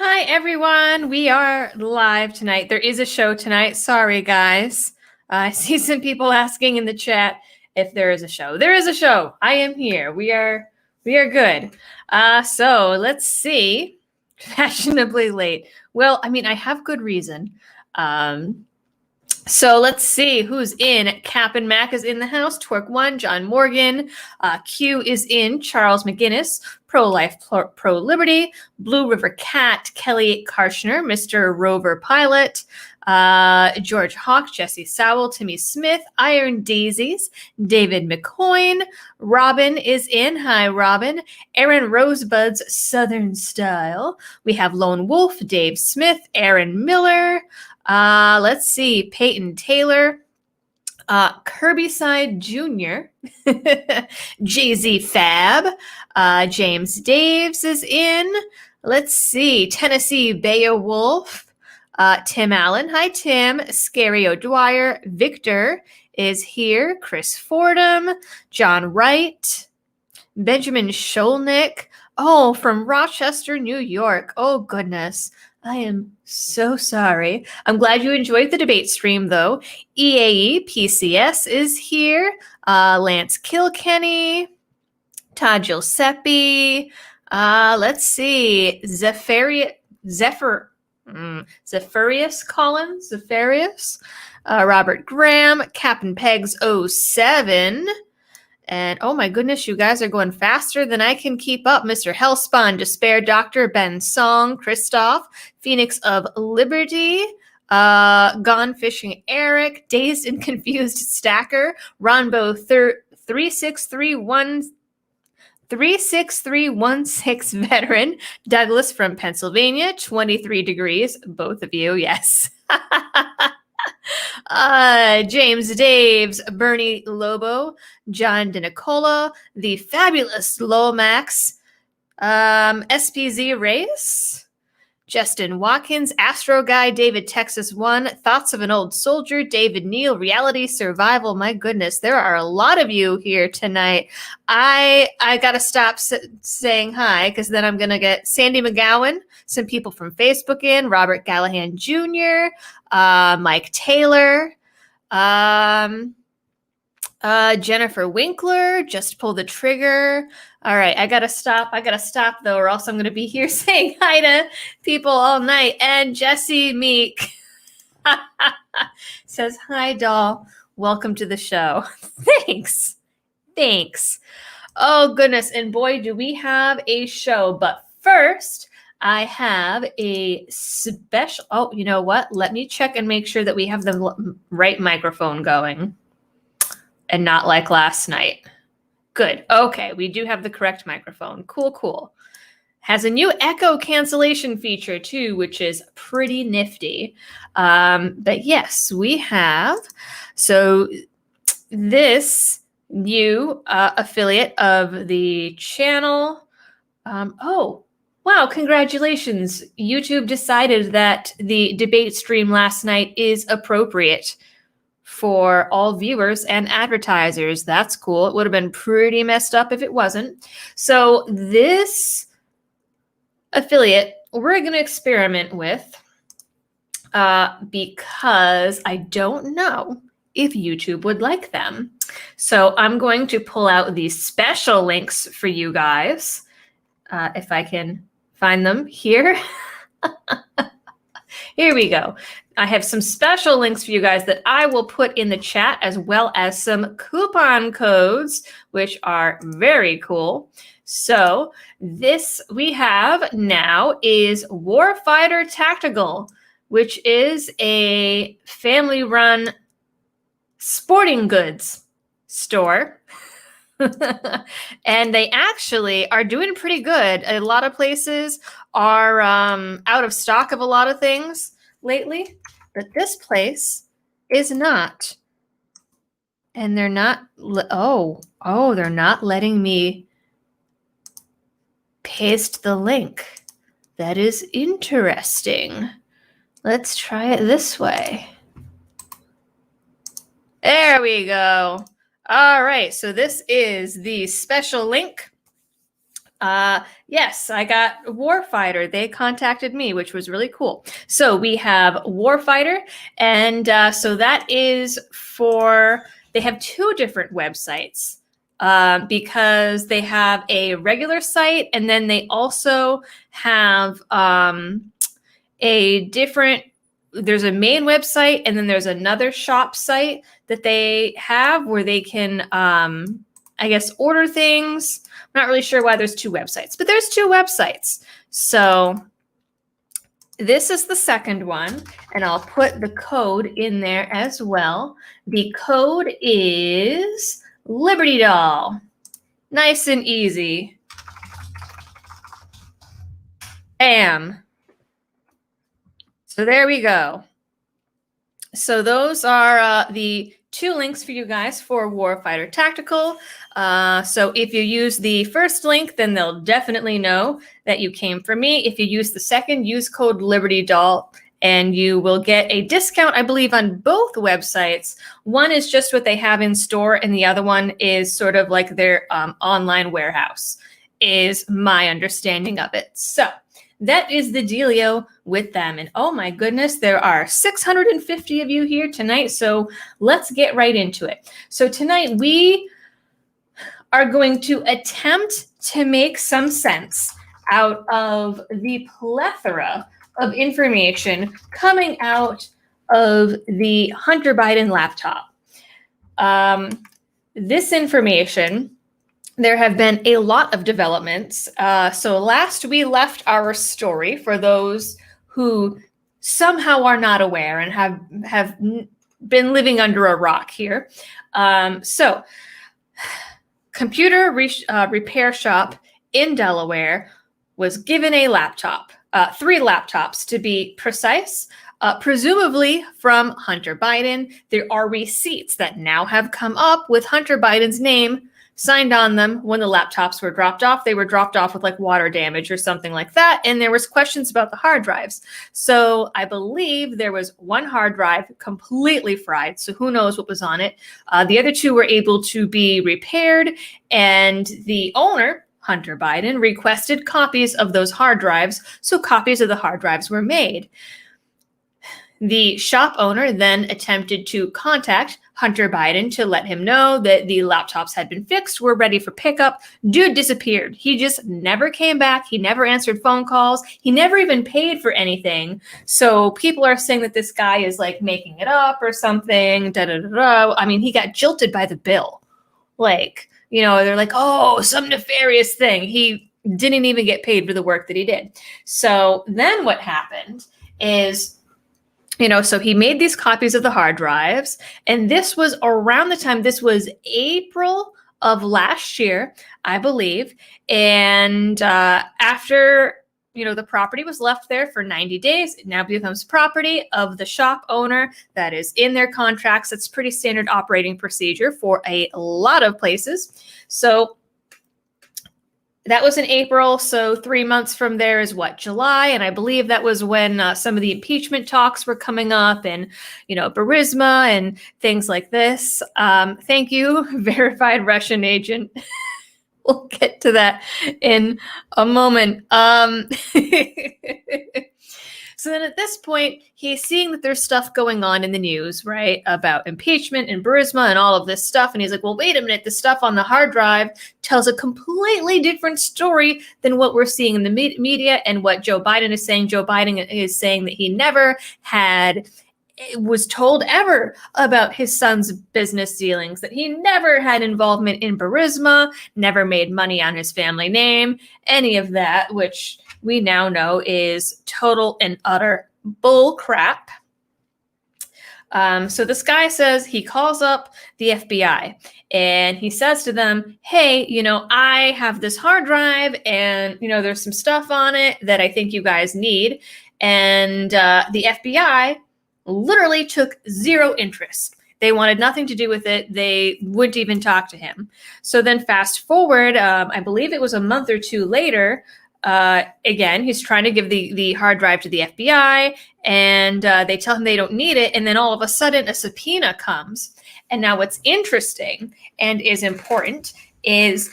Hi, everyone. We are live tonight. There is a show tonight. Sorry, guys. I see some people asking in the chat if there is a show. There is a show. I am here. We are good. So let's see. Fashionably late. Well, I mean, I have good reason. So let's see who's in. Cap and Mac is in the house. Twerk One, John Morgan. Q is in. Charles McGinnis, pro-life, pro-liberty. Blue River Cat, Kelly Karshner, Mr. Rover Pilot. George Hawk, Jesse Sowell, Timmy Smith, Iron Daisies, David McCoyne. Robin is in. Hi, Robin. Aaron Rosebud's Southern Style. We have Lone Wolf, Dave Smith, Aaron Miller. Let's see. Peyton Taylor, Kirbyside Jr., Jay-Z Fab, James Daves is in. Let's see. Tennessee Beowulf, Tim Allen. Hi, Tim. Scary O'Dwyer. Victor is here. Chris Fordham, John Wright, Benjamin Sholnick. Oh, from Rochester, New York. Oh, goodness. I am so sorry. I'm glad you enjoyed the debate stream, though. EAE PCS is here. Lance Kilkenny, Todd Giuseppe. Let's see. Zepharius Collins. Zepharius. Robert Graham. Captain Pegs 07. And oh my goodness, you guys are going faster than I can keep up. Mr. Hellspawn, Despair Doctor, Ben Song, Christoph, Phoenix of Liberty, Gone Fishing Eric, Dazed and Confused Stacker, Ronbo 36316 veteran, Douglas from Pennsylvania, 23 degrees, both of you, yes. James Daves, Bernie Lobo, John DeNicola, the fabulous Lomax, SPZ Race, Justin Watkins, Astro Guy, David Texas One, Thoughts of an Old Soldier, David Neal, Reality Survival. My goodness, there are a lot of you here tonight. I gotta stop saying hi because then I'm gonna get Sandy McGowan, some people from Facebook in, Robert Gallahan Jr., Mike Taylor, Jennifer Winkler, Just Pull the Trigger. All right, I gotta stop though, or else I'm gonna be here saying hi to people all night. And Jesse Meek says, hi, doll. Welcome to the show. Thanks. Oh, goodness. And boy, do we have a show. But first, I have a special... Oh, you know what? Let me check and make sure that we have the right microphone going. And not like last night. Good. Okay, we do have the correct microphone. Cool. Has a new echo cancellation feature too, which is pretty nifty. But yes, we have. So this new affiliate of the channel. Oh, wow, congratulations. YouTube decided that the debate stream last night is appropriate for all viewers and advertisers. That's cool. It would have been pretty messed up if it wasn't. So this affiliate we're going to experiment with because I don't know if YouTube would like them. So I'm going to pull out these special links for you guys. If I can find them here. Here we go. I have some special links for you guys that I will put in the chat, as well as some coupon codes, which are very cool. So this we have now is Warfighter Tactical, which is a family-run sporting goods store. And they actually are doing pretty good. A lot of places are out of stock of a lot of things lately, but this place is not. And they're not, they're not letting me paste the link. That is interesting. Let's try it this way. There we go. All right, so this is the special link Yes, I got Warfighter. They contacted me, which was really cool. So we have Warfighter, and so that is for, they have two different websites because they have a regular site, and then they also have a different, there's a main website, and then there's another shop site that they have where they can, I guess, order things. I'm not really sure why there's two websites, but there's two websites. So this is the second one, and I'll put the code in there as well. The code is Liberty Doll. Nice and easy. Bam. So there we go. So those are the two links for you guys for Warfighter Tactical. So if you use the first link, then they'll definitely know that you came from me. If you use the second, use code Liberty Doll, and you will get a discount, I believe, on both websites. One is just what they have in store, and the other one is sort of like their online warehouse, is my understanding of it. So that is the dealio with them. And oh my goodness, there are 650 of you here tonight. So let's get right into it. So tonight we are going to attempt to make some sense out of the plethora of information coming out of the Hunter Biden laptop. This information, there have been a lot of developments. So last we left our story, for those who somehow are not aware and have been living under a rock here. So computer repair shop in Delaware was given a laptop, 3 laptops to be precise, presumably from Hunter Biden. There are receipts that now have come up with Hunter Biden's name signed on them when the laptops were dropped off. They were dropped off with like water damage or something like that. And there was questions about the hard drives. So I believe there was one hard drive completely fried. So who knows what was on it. The other 2 were able to be repaired. And the owner, Hunter Biden, requested copies of those hard drives. So copies of the hard drives were made. The shop owner then attempted to contact Hunter Biden to let him know that the laptops had been fixed, were ready for pickup. Dude disappeared. He just never came back. He never answered phone calls. He never even paid for anything. So people are saying that this guy is like making it up or something. Da, da, da, da. I mean, he got jilted by the bill. Like, you know, they're like, oh, some nefarious thing. He didn't even get paid for the work that he did. So then what happened is, you know, so he made these copies of the hard drives, and this was around the time, this was April of last year, I believe. And after, you know, the property was left there for 90 days, it now becomes property of the shop owner. That is in their contracts. It's pretty standard operating procedure for a lot of places. So that was in April, so 3 months from there is what, July? And I believe that was when some of the impeachment talks were coming up, and, you know, Burisma and things like this. Thank you, verified Russian agent. We'll get to that in a moment. So then at this point, he's seeing that there's stuff going on in the news, right, about impeachment and Burisma and all of this stuff. And he's like, well, wait a minute, the stuff on the hard drive tells a completely different story than what we're seeing in the media and what Joe Biden is saying. Joe Biden is saying that he never was told ever about his son's business dealings, that he never had involvement in Burisma, never made money on his family name, any of that, which we now know is total and utter bull crap. So this guy says, he calls up the FBI and he says to them, hey, you know, I have this hard drive and, you know, there's some stuff on it that I think you guys need. And the FBI literally took zero interest. They wanted nothing to do with it. They wouldn't even talk to him. So then fast forward, I believe it was a month or 2 later, again, he's trying to give the hard drive to the FBI, and they tell him they don't need it. And then all of a sudden a subpoena comes. And now what's interesting and is important is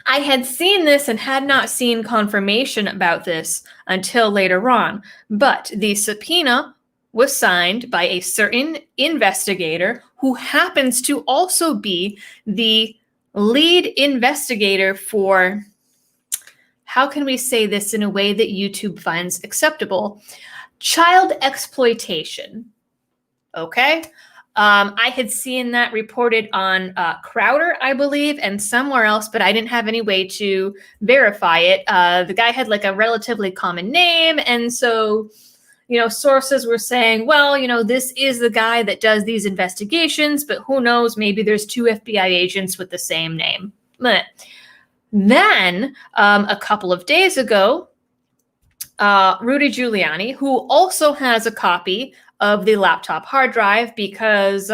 I had seen this and had not seen confirmation about this until later on, but the subpoena was signed by a certain investigator who happens to also be the lead investigator for, how can we say this in a way that YouTube finds acceptable? Child exploitation. Okay. I had seen that reported on Crowder, I believe, and somewhere else, but I didn't have any way to verify it. The guy had like a relatively common name. And so, sources were saying, well, this is the guy that does these investigations, but who knows, maybe there's 2 FBI agents with the same name. But then a couple of days ago, Rudy Giuliani, who also has a copy of the laptop hard drive, because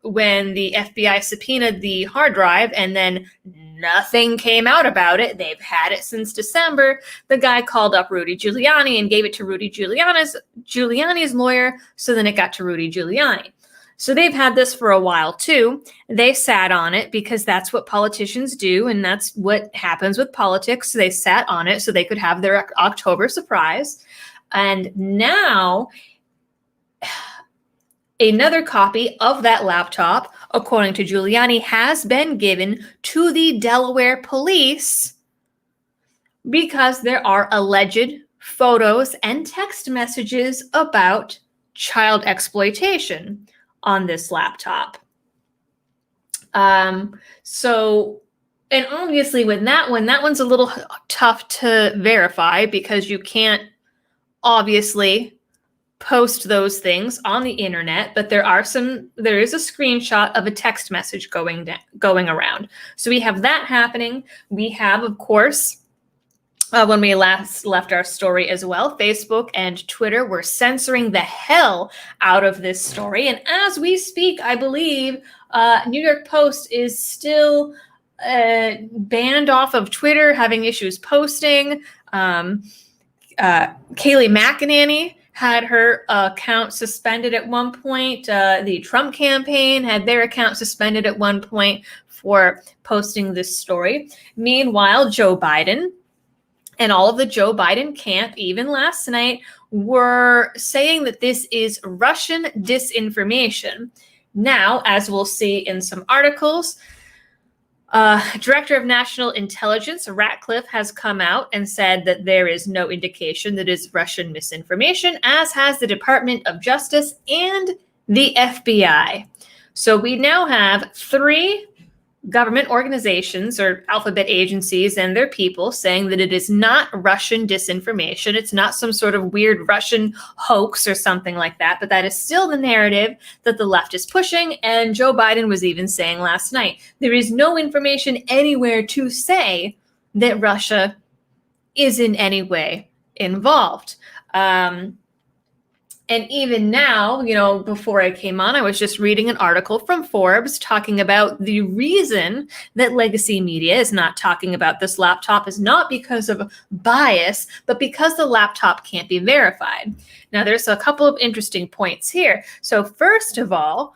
when the FBI subpoenaed the hard drive and then nothing came out about it, they've had it since December, the guy called up Rudy Giuliani and gave it to Rudy Giuliani's lawyer, so then it got to Rudy Giuliani. So they've had this for a while too. They sat on it because that's what politicians do, and that's what happens with politics. So they sat on it so they could have their October surprise. And now another copy of that laptop, according to Giuliani, has been given to the Delaware police because there are alleged photos and text messages about child exploitation on this laptop. So, and obviously with that one's a little tough to verify because you can't obviously post those things on the internet, but there is a screenshot of a text message going around. So we have that happening. We have, of course, when we last left our story as well, Facebook and Twitter were censoring the hell out of this story. And as we speak, I believe New York Post is still banned off of Twitter, having issues posting. Kayleigh McEnany had her account suspended at one point. The Trump campaign had their account suspended at one point for posting this story. Meanwhile, Joe Biden and all of the Joe Biden camp, even last night, were saying that this is Russian disinformation. Now, as we'll see in some articles, Director of National Intelligence, Ratcliffe, has come out and said that there is no indication that it is Russian misinformation, as has the Department of Justice and the FBI. So we now have 3 government organizations or alphabet agencies and their people saying that it is not Russian disinformation. It's not some sort of weird Russian hoax or something like that, but that is still the narrative that the left is pushing. And Joe Biden was even saying last night, there is no information anywhere to say that Russia is in any way involved. And even now, before I came on, I was just reading an article from Forbes talking about the reason that legacy media is not talking about this laptop is not because of bias, but because the laptop can't be verified. Now, there's a couple of interesting points here. So first of all,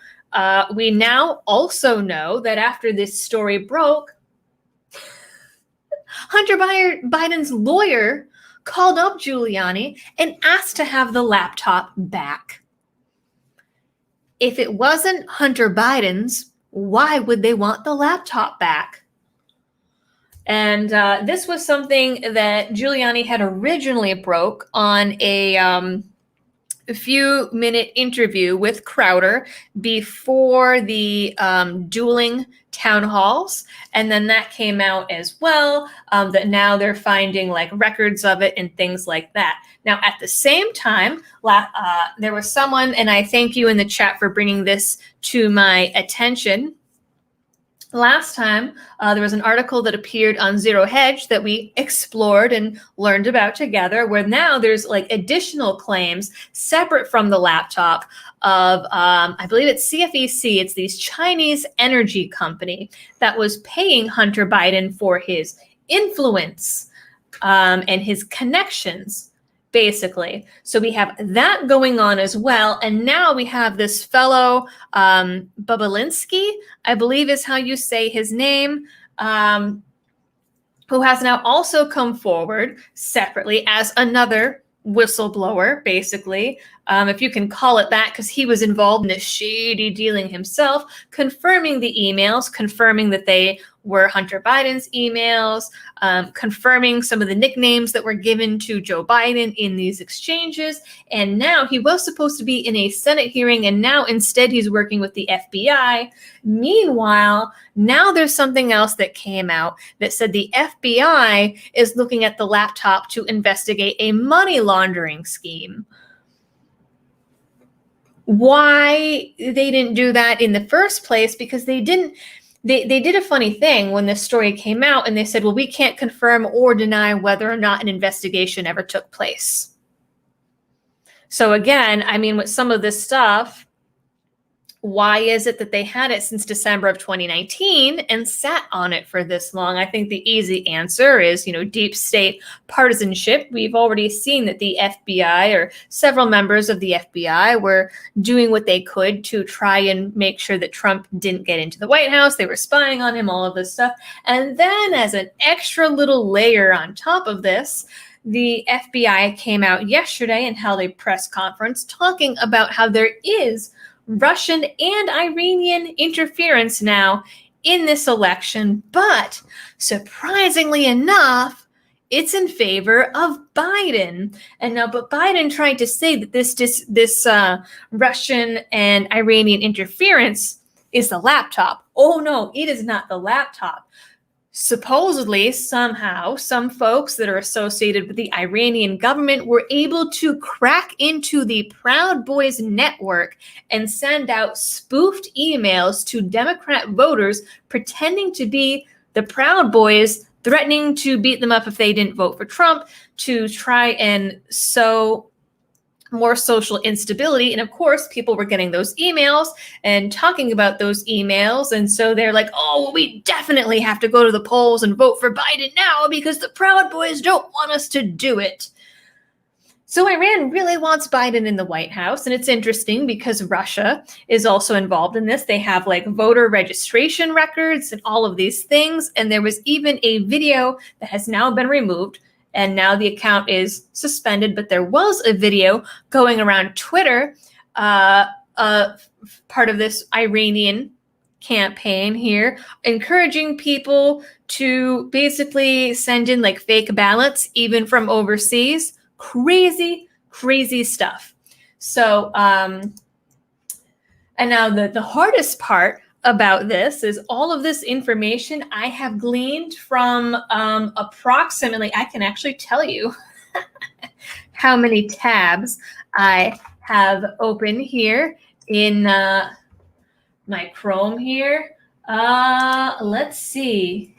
we now also know that after this story broke, Hunter Biden's lawyer called up Giuliani and asked to have the laptop back. If it wasn't Hunter Biden's, why would they want the laptop back? And this was something that Giuliani had originally broke on a few-minute interview with Crowder before the dueling town halls, and then that came out as well, that now they're finding like records of it and things like that. Now, at the same time, there was someone, and I thank you in the chat for bringing this to my attention. Last time, there was an article that appeared on Zero Hedge that we explored and learned about together, where now there's like additional claims separate from the laptop of, I believe it's CFEC, it's this Chinese energy company that was paying Hunter Biden for his influence and his connections, basically. So we have that going on as well. And now we have this fellow, Babalinsky, I believe is how you say his name. who has now also come forward separately as another whistleblower, basically, if you can call it that, because he was involved in a shady dealing himself, confirming the emails, confirming that they were Hunter Biden's emails, confirming some of the nicknames that were given to Joe Biden in these exchanges. And now he was supposed to be in a Senate hearing, and now instead he's working with the FBI. Meanwhile, now there's something else that came out that said the FBI is looking at the laptop to investigate a money laundering scheme. Why they didn't do that in the first place? Because they didn't. They did a funny thing when this story came out, and they said, well, we can't confirm or deny whether or not an investigation ever took place. So again, I mean, with some of this stuff, why is it that they had it since December of 2019 and sat on it for this long? I think the easy answer is, deep state partisanship. We've already seen that the FBI or several members of the FBI were doing what they could to try and make sure that Trump didn't get into the White House. They were spying on him, all of this stuff. And then as an extra little layer on top of this, the FBI came out yesterday and held a press conference talking about how there is Russian and Iranian interference now in this election, but surprisingly enough, it's in favor of Biden. And now, but Biden tried to say that this Russian and Iranian interference is the laptop. Oh no, it is not the laptop. Supposedly, somehow, some folks that are associated with the Iranian government were able to crack into the Proud Boys network and send out spoofed emails to Democrat voters pretending to be the Proud Boys, threatening to beat them up if they didn't vote for Trump, to try and sow more social instability. And of course, people were getting those emails and talking about those emails. And so they're like, oh, well, we definitely have to go to the polls and vote for Biden now because the Proud Boys don't want us to do it. So Iran really wants Biden in the White House. And it's interesting because Russia is also involved in this. They have like voter registration records and all of these things. And there was even a video that has now been removed. And now the account is suspended, but there was a video going around Twitter, part of this Iranian campaign here, encouraging people to basically send in like fake ballots, even from overseas. Crazy, crazy stuff. So, and now the hardest part about this is all of this information I have gleaned from approximately, I can actually tell you how many tabs I have open here in my Chrome here. Let's see.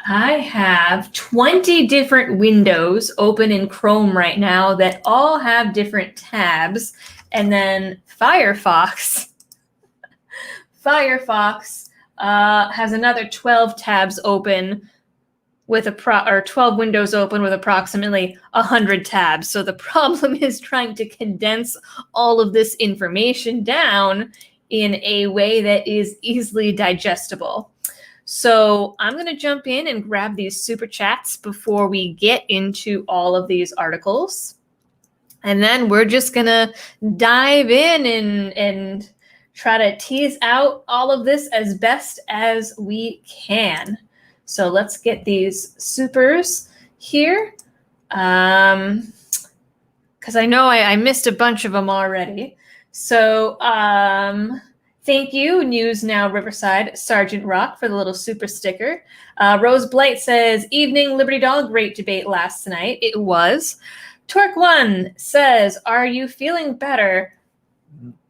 I have 20 different windows open in Chrome right now that all have different tabs. And then Firefox has another 12 tabs open with 12 windows open with approximately 100 tabs. So the problem is trying to condense all of this information down in a way that is easily digestible. So I'm going to jump in and grab these super chats before we get into all of these articles. And then we're just going to dive in and try to tease out all of this as best as we can. So let's get these supers here. Because I know I missed a bunch of them already. So thank you, News Now Riverside, Sergeant Rock, for the little super sticker. Rose Blight says, evening, Liberty Dog, great debate last night. It was. Torque1 says, are you feeling better?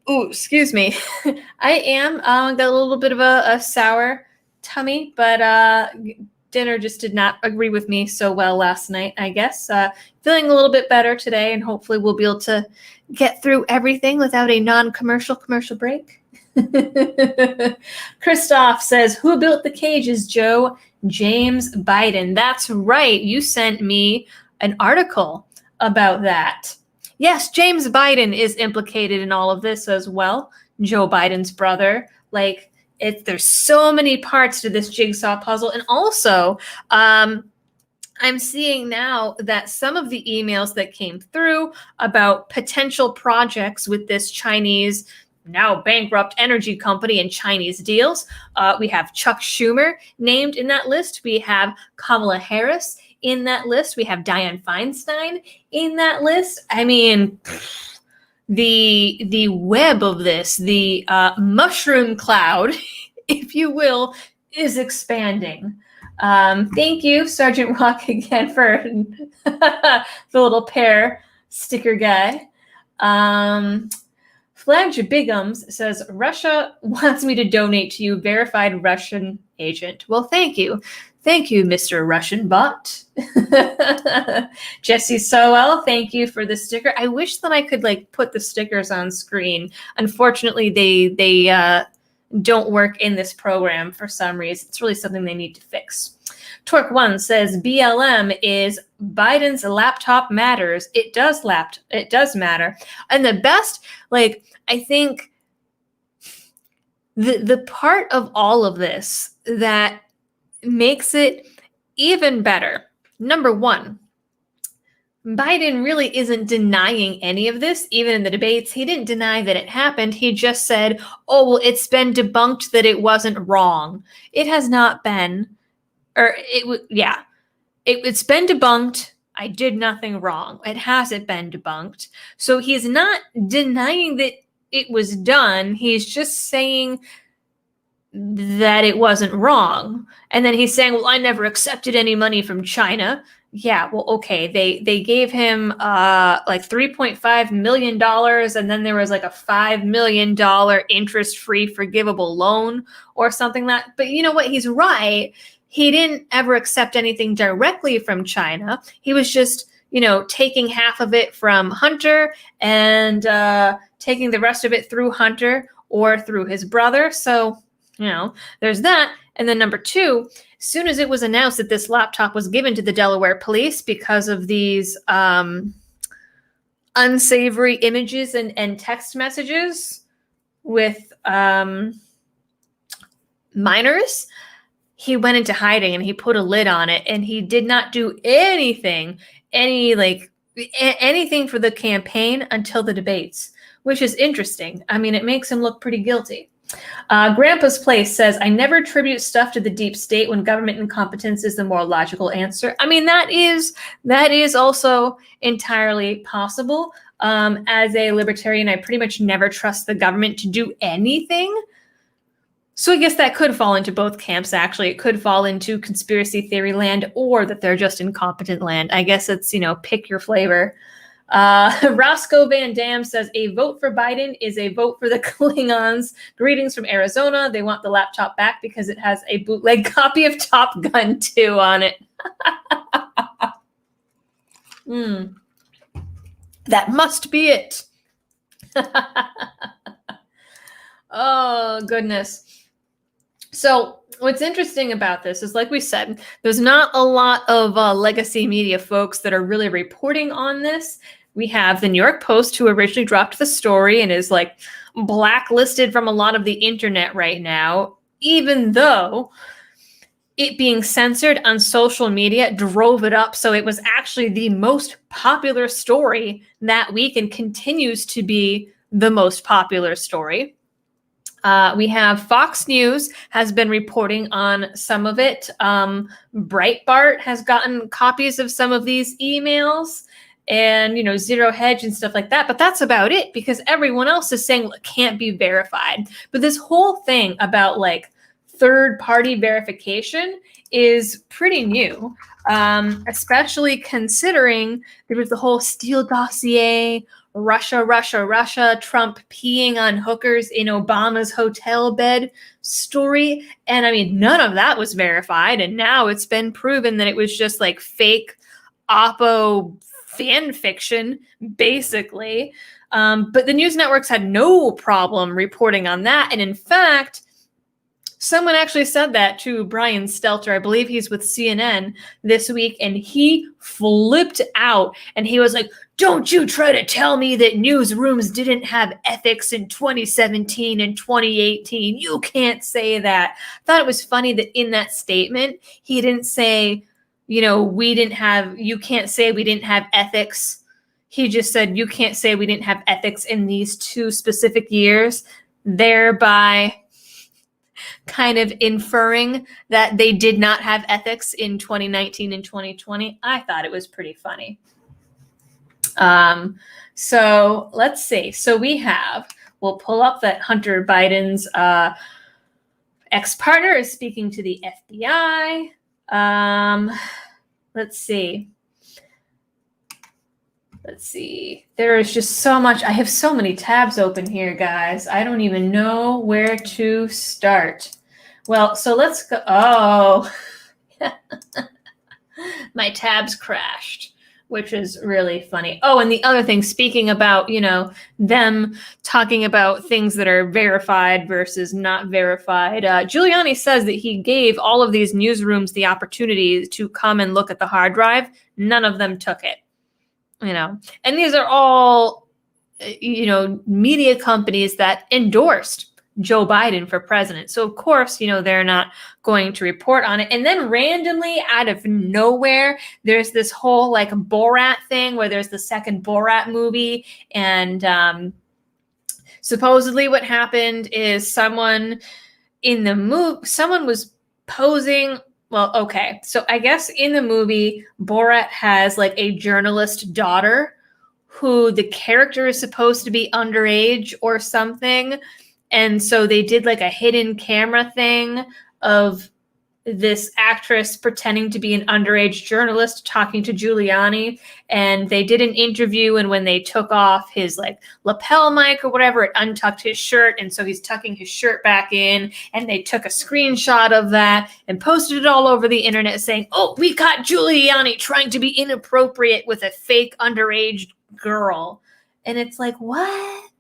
Oh, excuse me. I am. Got a little bit of a sour tummy, but dinner just did not agree with me so well last night, I guess. Feeling a little bit better today, and hopefully we'll be able to get through everything without a non-commercial commercial break. Christoph says, who built the cages, Joe? James Biden. That's right. You sent me an article about that. Yes, James Biden is implicated in all of this as well. Joe Biden's brother. There's so many parts to this jigsaw puzzle. And also, I'm seeing now that some of the emails that came through about potential projects with this Chinese, now bankrupt energy company and Chinese deals. We have Chuck Schumer named in that list. We have Kamala Harris in that list. We have Dianne Feinstein in that list. I mean, the web of this, the mushroom cloud, if you will, is expanding. Thank you, Sergeant Rock, again for the little pear sticker guy. Flag Bigums says, Russia wants me to donate to you, verified Russian agent. Well, thank you. Thank you, Mr. Russian bot. Jesse Sowell, thank you for the sticker. I wish that I could put the stickers on screen. Unfortunately, they don't work in this program for some reason. It's really something they need to fix. Torque1 says BLM is Biden's laptop matters. It does matter. And the best, I think the part of all of this that makes it even better. Number one, Biden really isn't denying any of this, even in the debates. He didn't deny that it happened. He just said, oh, well, it's been debunked that it wasn't wrong. It has not been, it's been debunked. I did nothing wrong. It hasn't been debunked. So he's not denying that it was done. He's just saying that it wasn't wrong. And then he's saying, well, I never accepted any money from China. Yeah, well, okay. They gave him $3.5 million, and then there was a $5 million interest-free forgivable loan or something but you know what? He's right. He didn't ever accept anything directly from China. He was just, taking half of it from Hunter and taking the rest of it through Hunter or through his brother. So, there's that. And then number two, as soon as it was announced that this laptop was given to the Delaware police because of these unsavory images and text messages with minors, he went into hiding and he put a lid on it, and he did not do anything for the campaign until the debates, which is interesting. I mean, it makes him look pretty guilty. Grandpa's Place says, I never attribute stuff to the deep state when government incompetence is the more logical answer. I mean, that is also entirely possible. As a libertarian, I pretty much never trust the government to do anything. So I guess that could fall into both camps, actually. It could fall into conspiracy theory land, or that they're just incompetent land. I guess it's, pick your flavor. Roscoe Van Dam says, a vote for Biden is a vote for the Klingons. Greetings from Arizona. They want the laptop back because it has a bootleg copy of Top Gun 2 on it. That must be it. Oh, goodness. So what's interesting about this is, like we said, there's not a lot of legacy media folks that are really reporting on this. We have the New York Post, who originally dropped the story and is blacklisted from a lot of the internet right now, even though it being censored on social media drove it up. So it was actually the most popular story that week and continues to be the most popular story. We have Fox News has been reporting on some of it. Breitbart has gotten copies of some of these emails, and, Zero Hedge and stuff like that. But that's about it, because everyone else is saying, well, it can't be verified. But this whole thing about third-party verification is pretty new, especially considering there was the whole Steele dossier, Russia, Trump peeing on hookers in Obama's hotel bed story. And I mean, none of that was verified. And now it's been proven that it was just fake Oppo fan fiction, basically. But the news networks had no problem reporting on that. And in fact, someone actually said that to Brian Stelter. I believe he's with CNN this week, and he flipped out and he was like, don't you try to tell me that newsrooms didn't have ethics in 2017 and 2018. You can't say that. I thought it was funny that in that statement, he didn't say you can't say we didn't have ethics. He just said, you can't say we didn't have ethics in these 2 specific years, thereby kind of inferring that they did not have ethics in 2019 and 2020. I thought it was pretty funny. So let's see. So we'll pull up that Hunter Biden's ex-partner is speaking to the FBI. Let's see. There is just so much. I have so many tabs open here, guys. I don't even know where to start. Well, so let's go. Oh, my tabs crashed, which is really funny. Oh, and the other thing, speaking about, them talking about things that are verified versus not verified, Giuliani says that he gave all of these newsrooms the opportunity to come and look at the hard drive. None of them took it. And these are all, media companies that endorsed Joe Biden for president. So, of course, they're not going to report on it. And then randomly, out of nowhere, there's this whole like Borat thing where there's the second Borat movie. And supposedly what happened is someone was posing. Well, okay. So I guess in the movie, Borat has like a journalist daughter who the character is supposed to be underage or something. And so they did like a hidden camera thing of this actress pretending to be an underage journalist talking to Giuliani. And they did an interview. And when they took off his like lapel mic or whatever, it untucked his shirt. And so he's tucking his shirt back in. And they took a screenshot of that and posted it all over the internet saying, oh, we caught Giuliani trying to be inappropriate with a fake underage girl. And it's like, what?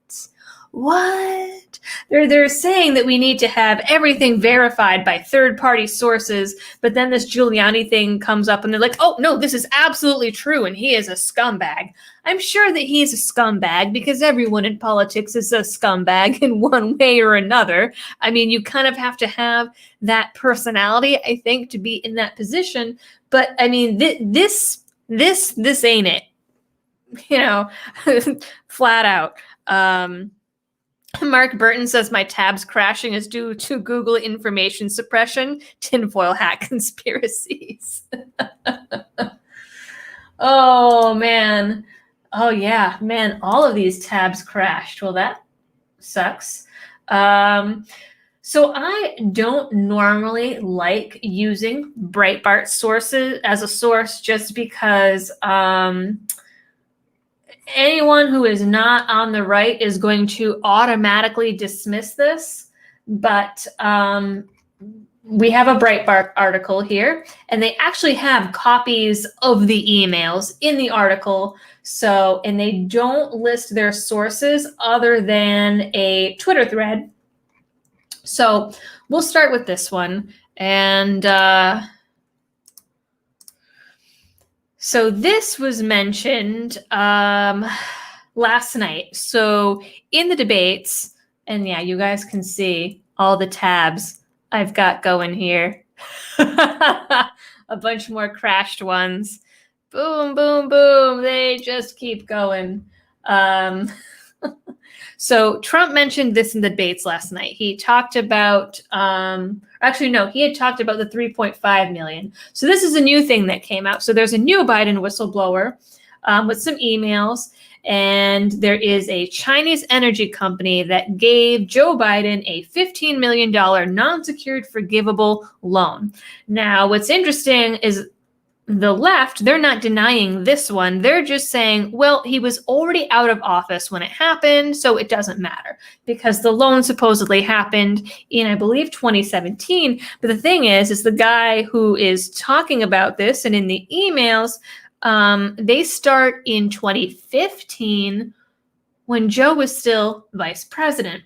They're saying that we need to have everything verified by third-party sources, but then this Giuliani thing comes up and they're like, oh, no, this is absolutely true, and he is a scumbag. I'm sure that he's a scumbag because everyone in politics is a scumbag in one way or another. I mean, you kind of have to have that personality, I think, to be in that position. But, I mean, this ain't it, flat out. Mark Burton says my tabs crashing is due to Google information suppression, tinfoil hat conspiracies. Oh, man. Oh, yeah, man, all of these tabs crashed. Well, that sucks. So I don't normally like using Breitbart sources as a source just because anyone who is not on the right is going to automatically dismiss this. But we have a Breitbart article here, and they actually have copies of the emails in the article. So, and they don't list their sources other than a Twitter thread. So we'll start with this one. And so this was mentioned last night. So in the debates, and yeah, you guys can see all the tabs I've got going here. A bunch more crashed ones. Boom, boom, boom. They just keep going. So Trump mentioned this in the debates last night. He talked about, he had talked about the 3.5 million. So this is a new thing that came out. So there's a new Biden whistleblower with some emails, and there is a Chinese energy company that gave Joe Biden a $15 million non-secured forgivable loan. Now, what's interesting is the left, they're not denying this one. They're just saying, well, he was already out of office when it happened, so it doesn't matter because the loan supposedly happened in, I believe, 2017. But the thing is the guy who is talking about this and in the emails, they start in 2015 when Joe was still vice president.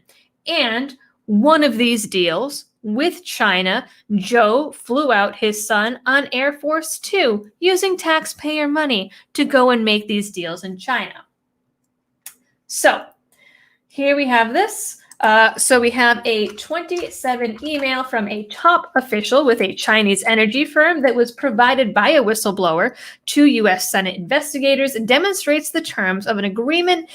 And one of these deals with China, Joe flew out his son on Air Force Two using taxpayer money to go and make these deals in China. So here we have this. So we have a 27 email from a top official with a Chinese energy firm that was provided by a whistleblower to U.S. Senate investigators and demonstrates the terms of an agreement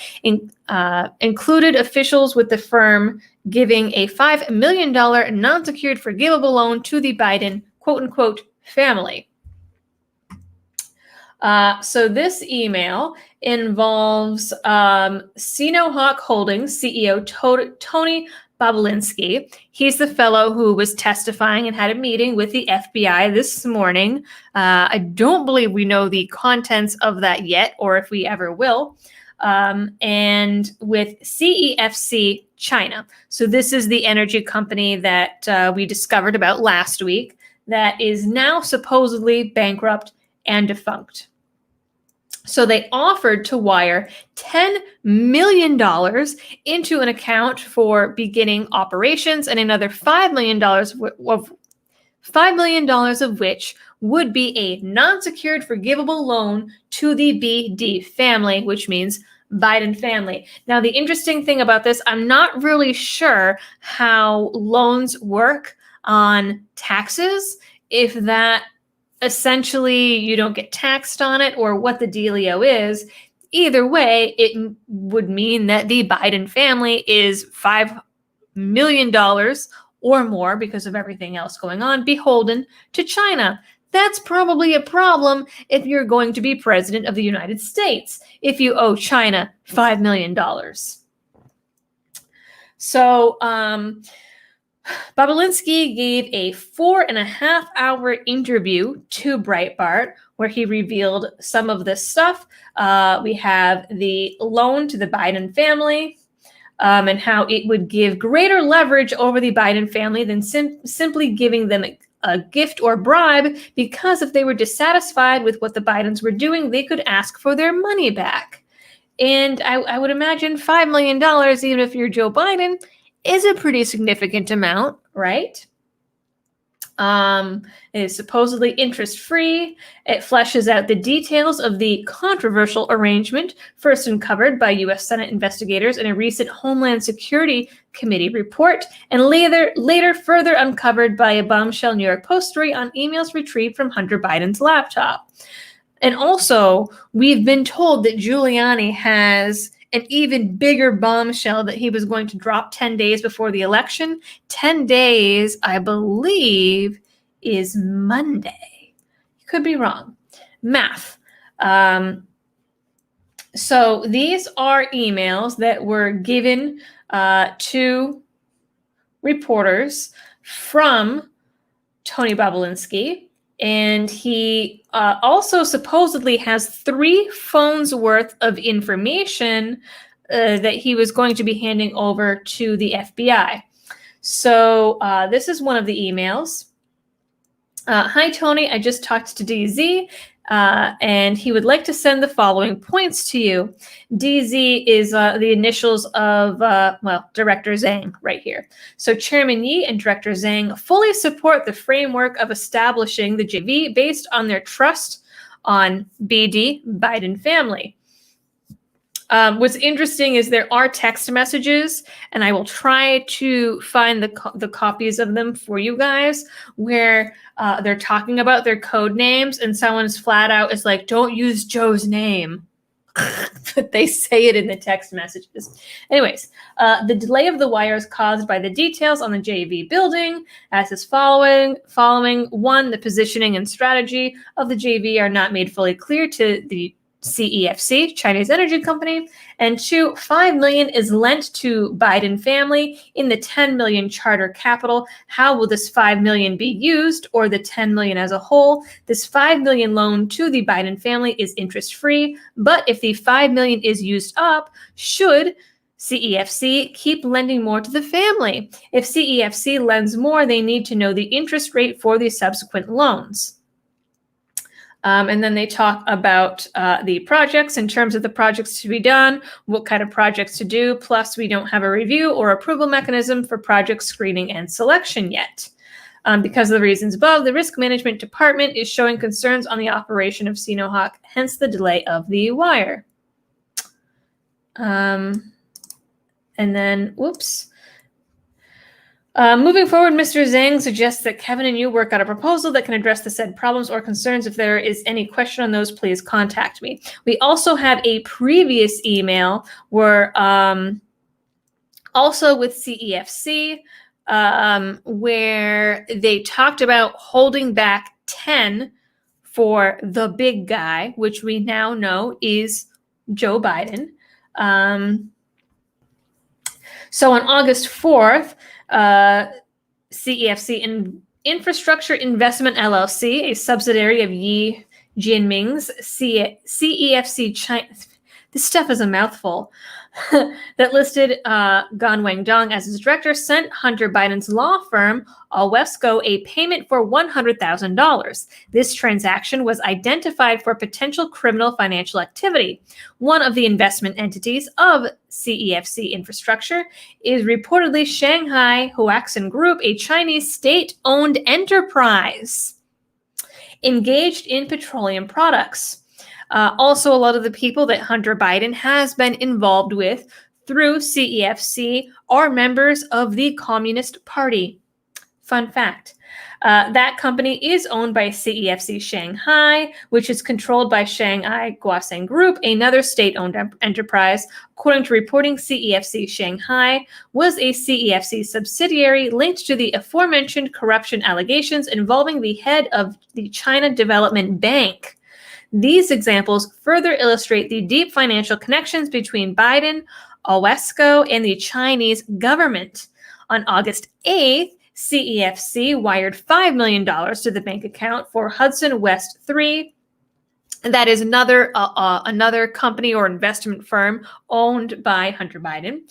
included officials with the firm giving a $5 million non-secured forgivable loan to the Biden quote-unquote family. So this email involves Sinohawk Holdings CEO Tony Bobulinski. He's the fellow who was testifying and had a meeting with the FBI this morning. I don't believe we know the contents of that yet, or if we ever will. And with CEFC China. So this is the energy company that we discovered about last week that is now supposedly bankrupt and defunct. So they offered to wire $10 million into an account for beginning operations and another $5 million of which would be a non-secured forgivable loan to the BD family, which means Biden family. Now, the interesting thing about this, I'm not really sure how loans work on taxes, if that essentially you don't get taxed on it or what the dealio is. Either way, it would mean that the Biden family is $5 million or more, because of everything else going on, beholden to China. That's probably a problem if you're going to be president of the United States, if you owe China $5 million. So, Bobulinski gave a 4.5-hour interview to Breitbart where he revealed some of this stuff. We have the loan to the Biden family and how it would give greater leverage over the Biden family than simply giving them a gift or bribe, because if they were dissatisfied with what the Bidens were doing, they could ask for their money back. And I would imagine $5 million, even if you're Joe Biden, is a pretty significant amount, right? It is supposedly interest-free. It fleshes out the details of the controversial arrangement, first uncovered by U.S. Senate investigators in a recent Homeland Security Committee report, and later further uncovered by a bombshell New York Post story on emails retrieved from Hunter Biden's laptop. And also, we've been told that Giuliani has an even bigger bombshell that he was going to drop 10 days before the election. 10 days, I believe, is Monday. Could be wrong. Math. So these are emails that were given to reporters from Tony Bobulinski. And he also supposedly has 3 phones worth of information that he was going to be handing over to the FBI. So this is one of the emails. Hi, Tony. I just talked to DZ, and he would like to send the following points to you. DZ is the initials of, Director Zhang right here. So Chairman Yi and Director Zhang fully support the framework of establishing the JV based on their trust on BD, Biden family. What's interesting is there are text messages, and I will try to find the copies of them for you guys, where they're talking about their code names, and someone's flat out is like, don't use Joe's name. But they say it in the text messages. Anyways, the delay of the wire is caused by the details on the JV building, as is following. 1, the positioning and strategy of the JV are not made fully clear to the CEFC, Chinese energy company, and 2, $5 million is lent to Biden family in the $10 million charter capital. How will this $5 million be used, or the $10 million as a whole? This $5 million loan to the Biden family is interest-free, but if the $5 million is used up, should CEFC keep lending more to the family? If CEFC lends more, they need to know the interest rate for the subsequent loans. And then they talk about the projects in terms of the projects to be done, what kind of projects to do. Plus, we don't have a review or approval mechanism for project screening and selection yet. Because of the reasons above, the risk management department is showing concerns on the operation of Sinohawk, hence the delay of the wire. And then, Moving forward, Mr. Zhang suggests that Kevin and you work out a proposal that can address the said problems or concerns. If there is any question on those, please contact me. We also have a previous email where also with CEFC, where they talked about holding back 10 for the big guy, which we now know is Joe Biden. So on August 4th, CEFC Infrastructure Investment LLC, a subsidiary of Yi Jianming's CEFC China. This stuff is a mouthful. That listed Gan Wangdong as his director, sent Hunter Biden's law firm, Alwesco, a payment for $100,000. This transaction was identified for potential criminal financial activity. One of the investment entities of CEFC Infrastructure is reportedly Shanghai Huaxin Group, a Chinese state-owned enterprise engaged in petroleum products. Also, a lot of the people that Hunter Biden has been involved with through CEFC are members of the Communist Party. Fun fact. That company is owned by CEFC Shanghai, which is controlled by Shanghai Guosen Group, another state-owned enterprise. According to reporting, CEFC Shanghai was a CEFC subsidiary linked to the aforementioned corruption allegations involving the head of the China Development Bank. These examples further illustrate the deep financial connections between Biden, Alwesco, and the Chinese government. On August 8th, CEFC wired $5 million to the bank account for Hudson West 3. That is another company or investment firm owned by Hunter Biden.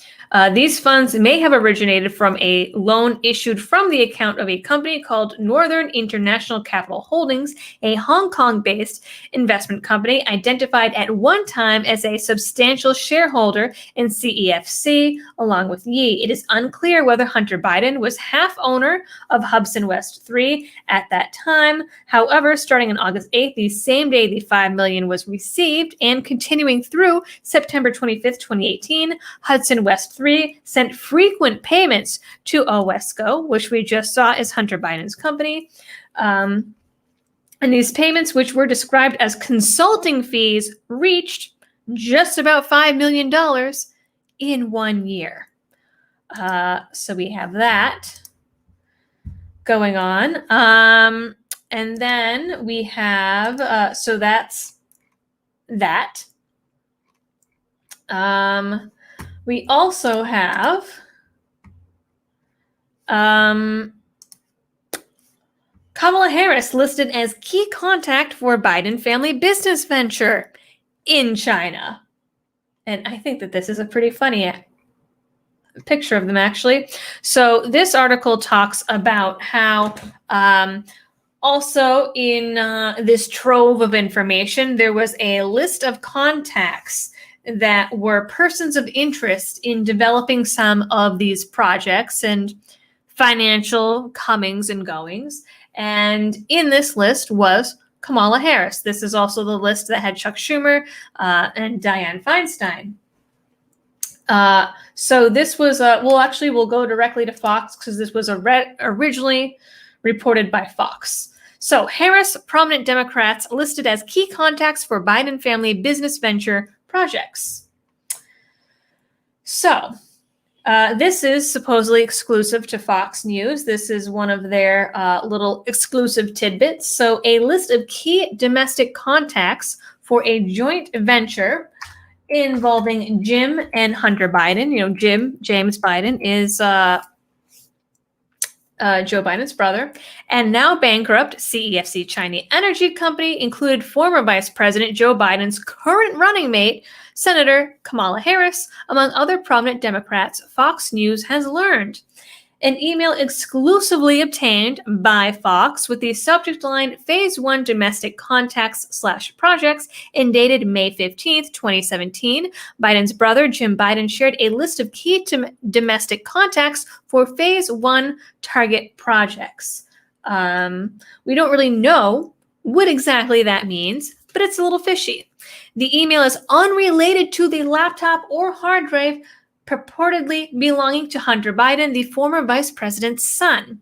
These funds may have originated from a loan issued from the account of a company called Northern International Capital Holdings, a Hong Kong-based investment company identified at one time as a substantial shareholder in CEFC, along with Yi. It is unclear whether Hunter Biden was half owner of Hudson West 3 at that time. However, starting on August 8th, the same day the $5 million was received, and continuing through September 25th, 2018, Hudson West 3 sent frequent payments to Alwesco, which we just saw is Hunter Biden's company. And these payments, which were described as consulting fees, reached just about $5 million in 1 year. So we have that going on. And then we have, so that's that. We also have Kamala Harris listed as key contact for Biden family business venture in China. And I think that this is a pretty funny picture of them, actually. So this article talks about how also in this trove of information, there was a list of contacts that were persons of interest in developing some of these projects and financial comings and goings. And in this list was Kamala Harris. This is also the list that had Chuck Schumer and Dianne Feinstein. So this was, we'll go directly to Fox because this was originally reported by Fox. So Harris, prominent Democrats listed as key contacts for Biden family business venture projects. So this is supposedly exclusive to Fox News. This is one of their little exclusive tidbits. So a list of key domestic contacts for a joint venture involving Jim and Hunter Biden. You know, James Biden is Joe Biden's brother, and now bankrupt CEFC Chinese energy company included former Vice President Joe Biden's current running mate, Senator Kamala Harris, among other prominent Democrats, Fox News has learned. An email exclusively obtained by Fox with the subject line Phase 1 Domestic Contacts/Projects and dated May 15th, 2017. Biden's brother, Jim Biden, shared a list of key domestic contacts for Phase 1 target projects. We don't really know what exactly that means, but it's a little fishy. The email is unrelated to the laptop or hard drive purportedly belonging to Hunter Biden, the former vice president's son.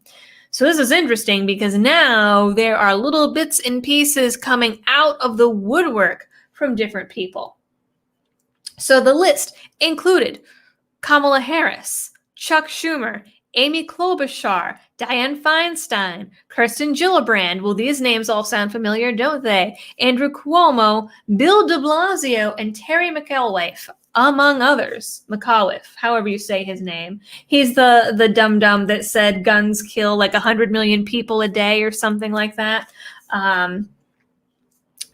So this is interesting because now there are little bits and pieces coming out of the woodwork from different people. So the list included Kamala Harris, Chuck Schumer, Amy Klobuchar, Dianne Feinstein, Kirsten Gillibrand. Well, these names all sound familiar, don't they? Andrew Cuomo, Bill de Blasio, and Terry McAuliffe, among others. McAuliffe, however you say his name. He's the dum-dum that said guns kill like 100 million people a day or something like that.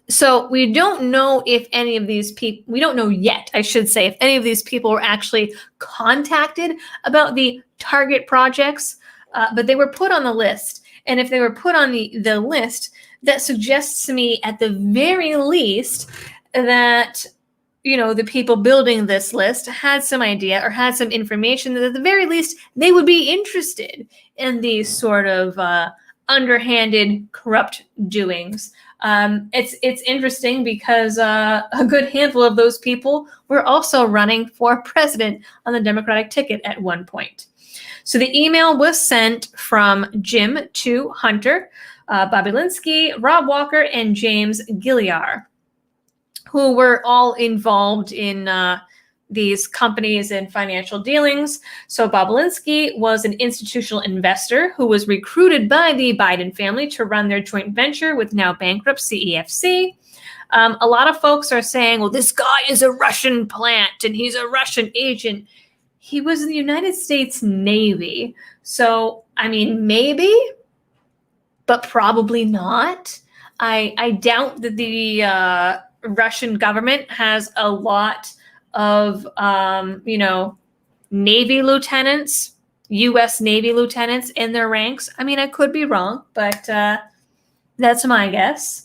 So we don't know if any of these people, we don't know yet, I should say, if any of these people were actually contacted about the target projects, but they were put on the list. And if they were put on the list, that suggests to me at the very least that, you know, the people building this list had some idea or had some information that at the very least they would be interested in these sort of underhanded, corrupt doings. It's interesting because a good handful of those people were also running for president on the Democratic ticket at one point. So the email was sent from Jim to Hunter, Bobby Linsky, Rob Walker, and James Gilliar, who were all involved in these companies and financial dealings. So Bob Linsky was an institutional investor who was recruited by the Biden family to run their joint venture with now bankrupt CEFC. A lot of folks are saying, well, this guy is a Russian plant and he's a Russian agent. He was in the United States Navy. So, I mean, maybe, but probably not. I doubt that the Russian government has a lot of, Navy lieutenants, U.S. Navy lieutenants in their ranks. I mean, I could be wrong, but that's my guess.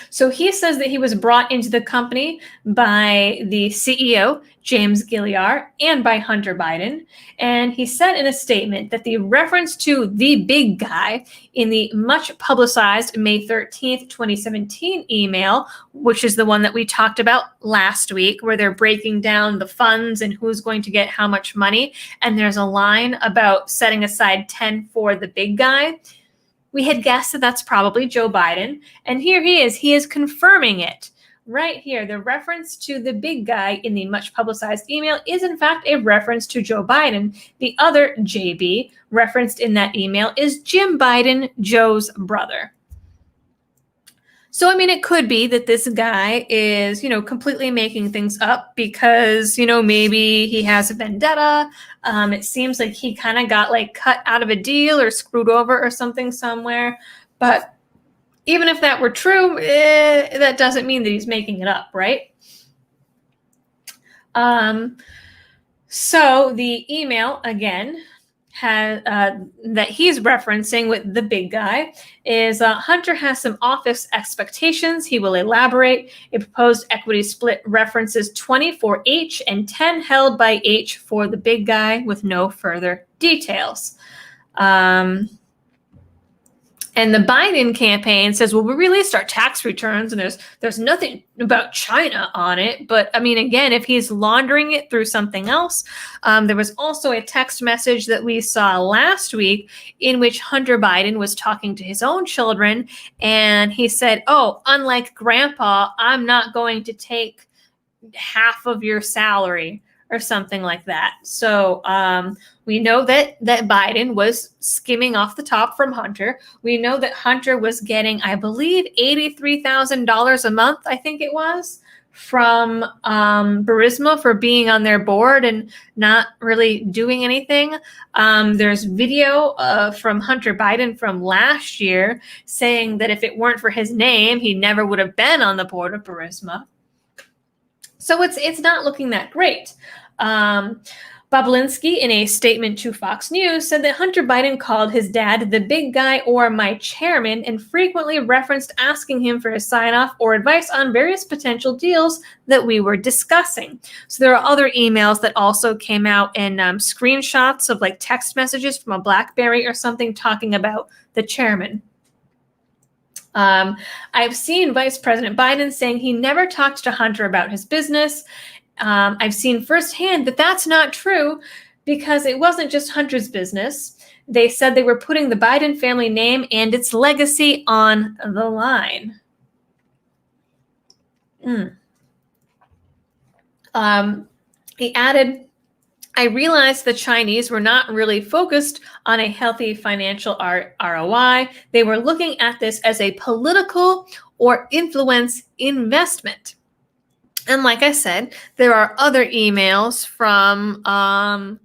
So he says that he was brought into the company by the CEO, James Gilliar, and by Hunter Biden. And he said in a statement that the reference to the big guy in the much publicized May 13th, 2017 email, which is the one that we talked about last week, where they're breaking down the funds and who's going to get how much money. And there's a line about setting aside 10 for the big guy. We had guessed that that's probably Joe Biden. And here he is confirming it right here. The reference to the big guy in the much publicized email is in fact a reference to Joe Biden. The other JB referenced in that email is Jim Biden, Joe's brother. So, I mean, it could be that this guy is, completely making things up because, maybe he has a vendetta. It seems like he kind of got cut out of a deal or screwed over or something somewhere. But even if that were true, that doesn't mean that he's making it up, right? So the email, again, that he's referencing with the big guy is Hunter has some office expectations. He will elaborate. A proposed equity split references 20 for H and 10 held by H for the big guy with no further details. And the Biden campaign says, well, we released our tax returns and there's nothing about China on it. But I mean, again, if he's laundering it through something else, there was also a text message that we saw last week in which Hunter Biden was talking to his own children. And he said, oh, unlike grandpa, I'm not going to take half of your salary or something like that. So we know that Biden was skimming off the top from Hunter. We know that Hunter was getting, I believe, $83,000 a month, I think it was, from Burisma for being on their board and not really doing anything. There's video from Hunter Biden from last year saying that if it weren't for his name, he never would have been on the board of Burisma. So it's not looking that great. Bob Linsky, in a statement to Fox News, said that Hunter Biden called his dad the big guy or my chairman and frequently referenced asking him for his sign-off or advice on various potential deals that we were discussing. So there are other emails that also came out and screenshots of text messages from a BlackBerry or something talking about the chairman. I've seen Vice President Biden saying he never talked to Hunter about his business. I've seen firsthand that that's not true because it wasn't just Hunter's business. They said they were putting the Biden family name and its legacy on the line. He added, I realized the Chinese were not really focused on a healthy financial ROI. They were looking at this as a political or influence investment. And like I said, there are other emails from, I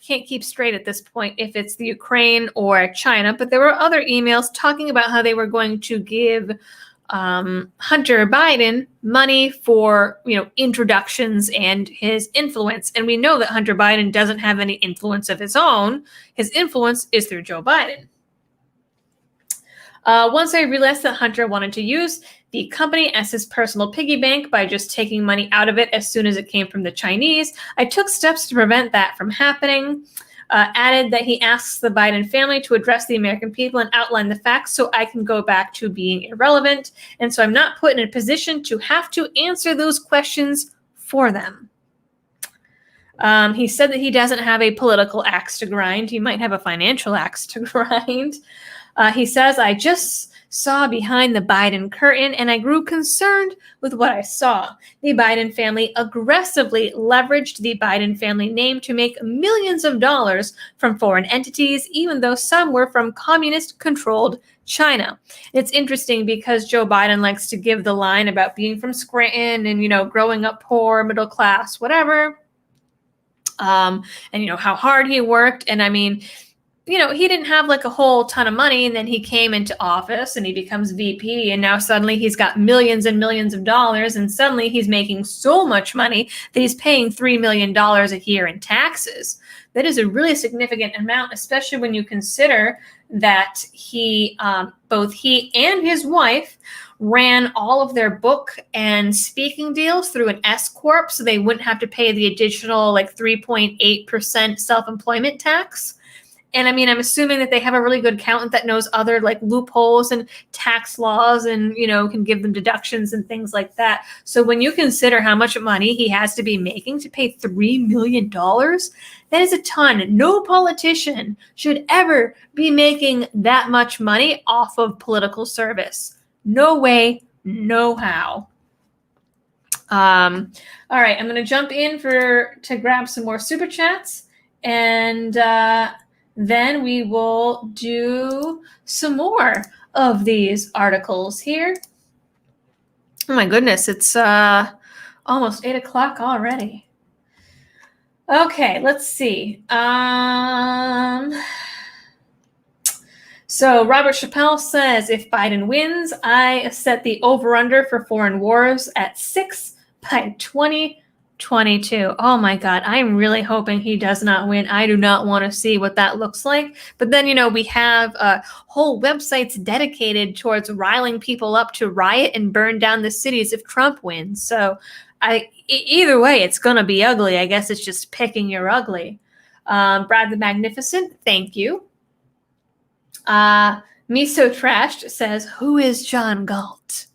can't keep straight at this point if it's the Ukraine or China, but there were other emails talking about how they were going to give Hunter Biden money for, introductions and his influence. And we know that Hunter Biden doesn't have any influence of his own. His influence is through Joe Biden. Once I realized that Hunter wanted to use the company as his personal piggy bank by just taking money out of it as soon as it came from the Chinese, I took steps to prevent that from happening. Added that he asks the Biden family to address the American people and outline the facts so I can go back to being irrelevant. And so I'm not put in a position to have to answer those questions for them. He said that he doesn't have a political axe to grind. He might have a financial axe to grind. He says, I just saw behind the Biden curtain and I grew concerned with what I saw. The Biden family aggressively leveraged the Biden family name to make millions of dollars from foreign entities, even though some were from communist-controlled China. It's interesting because Joe Biden likes to give the line about being from Scranton and, growing up poor, middle class, whatever. And, how hard he worked. And I mean, he didn't have like a whole ton of money, and then he came into office and he becomes VP, and now suddenly he's got millions and millions of dollars, and suddenly he's making so much money that he's paying $3 million a year in taxes. That is a really significant amount, especially when you consider that both he and his wife ran all of their book and speaking deals through an S corp, so they wouldn't have to pay the additional 3.8% self-employment tax. And I mean, I'm assuming that they have a really good accountant that knows other loopholes and tax laws and, can give them deductions and things like that. So when you consider how much money he has to be making to pay $3 million, that is a ton. No politician should ever be making that much money off of political service. No way, no how. All right, I'm going to jump in to grab some more super chats, and then we will do some more of these articles here. Oh my goodness, it's almost 8 o'clock already. Okay, let's see. So Robert Chappelle says, if Biden wins, I set the over-under for foreign wars at 6 by 2022. Oh my God, I'm really hoping he does not win. I do not want to see what that looks like. But then, we have whole websites dedicated towards riling people up to riot and burn down the cities if Trump wins. So either way, it's going to be ugly. I guess it's just picking your ugly. Brad the Magnificent, thank you. Miso Trashed says, who is John Galt?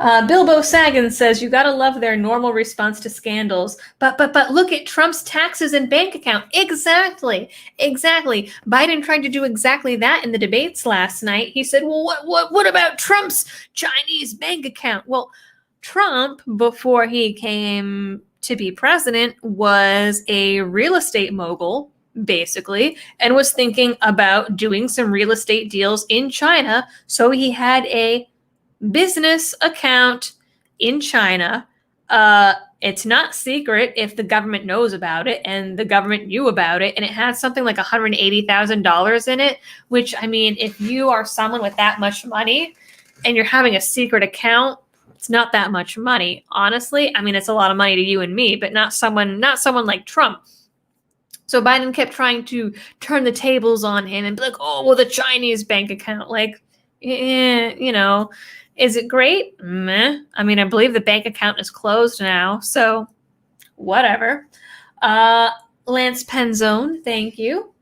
Bilbo Sagan says, you gotta love their normal response to scandals. But look at Trump's taxes and bank account. Exactly. Biden tried to do exactly that in the debates last night. He said, well, what about Trump's Chinese bank account? Well, Trump, before he came to be president, was a real estate mogul, basically, and was thinking about doing some real estate deals in China. So he had a business account in China. It's not secret if the government knows about it, and the government knew about it, and it had something like $180,000 in it, which, I mean, if you are someone with that much money and you're having a secret account, it's not that much money. Honestly, I mean, it's a lot of money to you and me, but not someone like Trump. So Biden kept trying to turn the tables on him and be like, oh, well, the Chinese bank account, is it great? Meh. I mean, I believe the bank account is closed now, so whatever. Lance Penzone, thank you.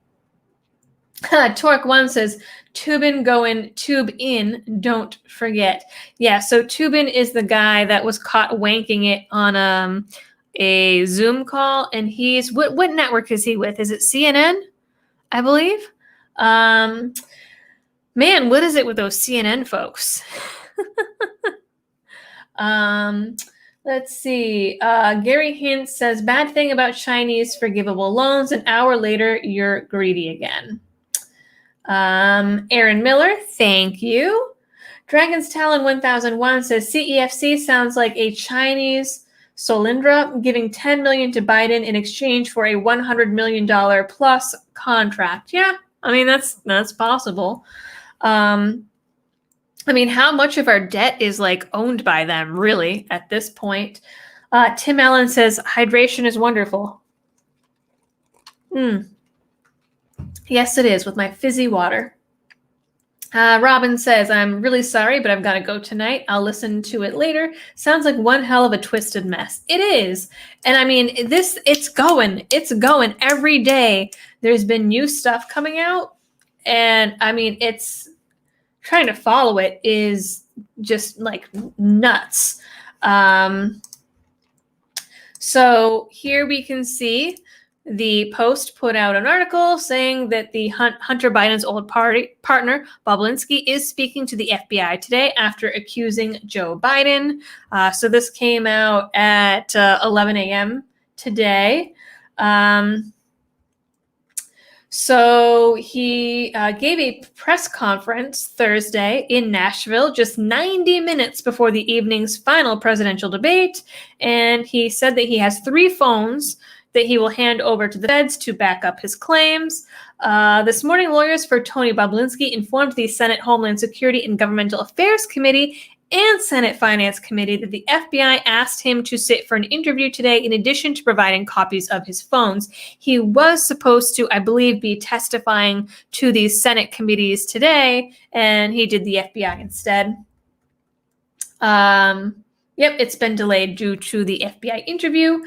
Torque1 says, Tubin going tube in, don't forget. Yeah, so Tubin is the guy that was caught wanking it on a Zoom call, and he's what network is he with? Is it CNN? I believe. Man, what is it with those CNN folks? Let's see. Gary Hint says, bad thing about Chinese forgivable loans. An hour later, you're greedy again. Aaron Miller, thank you. Dragon's Talon 1001 says, CEFC sounds like a Chinese Solyndra giving $10 million to Biden in exchange for a $100 million plus contract. Yeah, I mean, that's possible. I mean, how much of our debt is like owned by them, really, at this point? Tim Allen says, hydration is wonderful. Yes, it is, with my fizzy water. Robin says, I'm really sorry, but I've got to go tonight. I'll listen to it later. Sounds like one hell of a twisted mess. It is. And I mean, it's going every day. There's been new stuff coming out. And I mean, trying to follow it is just like nuts. So here we can see the Post put out an article saying that the Hunter Biden's old partner, Bob Linsky, is speaking to the FBI today after accusing Joe Biden. So this came out at 11 a.m. today. So he gave a press conference Thursday in Nashville, just 90 minutes before the evening's final presidential debate. And he said that he has 3 phones that he will hand over to the feds to back up his claims. This morning, lawyers for Tony Bobulinski informed the Senate Homeland Security and Governmental Affairs Committee and Senate Finance Committee that the FBI asked him to sit for an interview today in addition to providing copies of his phones. He was supposed to, I believe, be testifying to these Senate committees today, and he did the FBI instead. Yep, it's been delayed due to the FBI interview.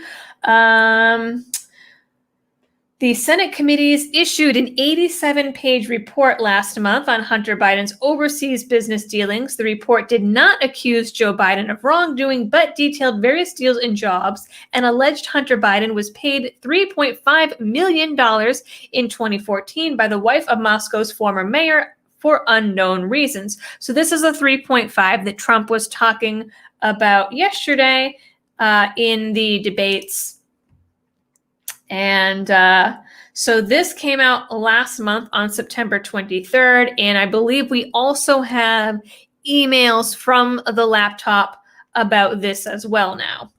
The Senate committees issued an 87-page report last month on Hunter Biden's overseas business dealings. The report did not accuse Joe Biden of wrongdoing, but detailed various deals and jobs, and alleged Hunter Biden was paid $3.5 million in 2014 by the wife of Moscow's former mayor for unknown reasons. So this is a 3.5 that Trump was talking about yesterday in the debates. And so this came out last month on September 23rd. And I believe we also have emails from the laptop about this as well now.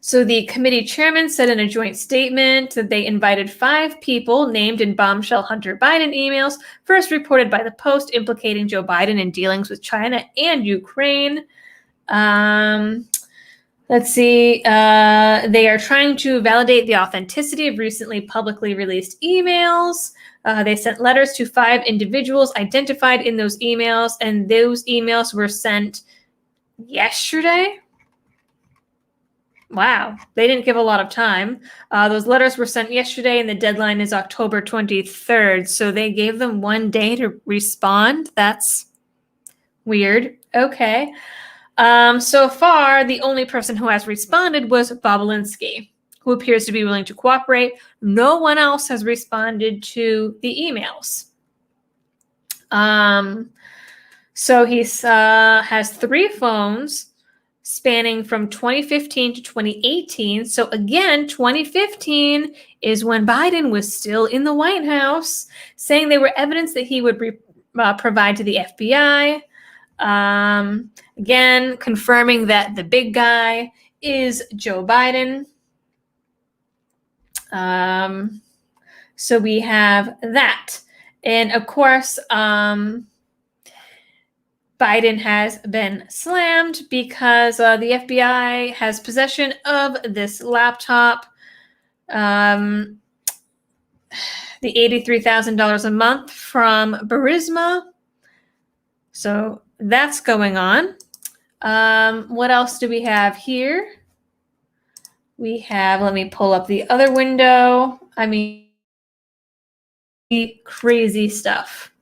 So the committee chairman said in a joint statement that they invited 5 people named in Bombshell Hunter Biden emails, first reported by the Post, implicating Joe Biden in dealings with China and Ukraine. Let's see. They are trying to validate the authenticity of recently publicly released emails. They sent letters to 5 individuals identified in those emails, and those emails were sent yesterday. Wow, they didn't give a lot of time. Those letters were sent yesterday, and the deadline is October 23rd. So they gave them 1 day to respond. That's weird. Okay. So far, the only person who has responded was Bobulinski, who appears to be willing to cooperate. No one else has responded to the emails. So he has 3 phones spanning from 2015 to 2018. So again, 2015 is when Biden was still in the White House, saying they were evidence that he would provide to the FBI. Again, confirming that the big guy is Joe Biden. So we have that. And of course, Biden has been slammed because the FBI has possession of this laptop. The $83,000 a month from Burisma. So that's going on. What else do we have here? We have, let me pull up the other window. I mean, crazy stuff.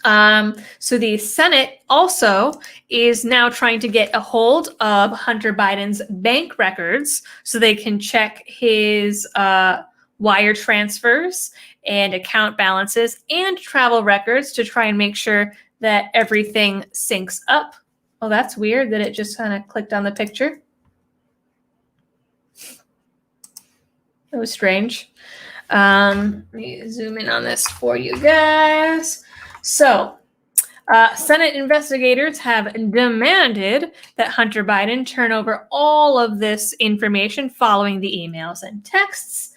So the Senate also is now trying to get a hold of Hunter Biden's bank records so they can check his wire transfers and account balances and travel records to try and make sure that everything syncs up. Oh, that's weird that it just kind of clicked on the picture. That was strange. Let me zoom in on this for you guys. So, Senate investigators have demanded that Hunter Biden turn over all of this information following the emails and texts.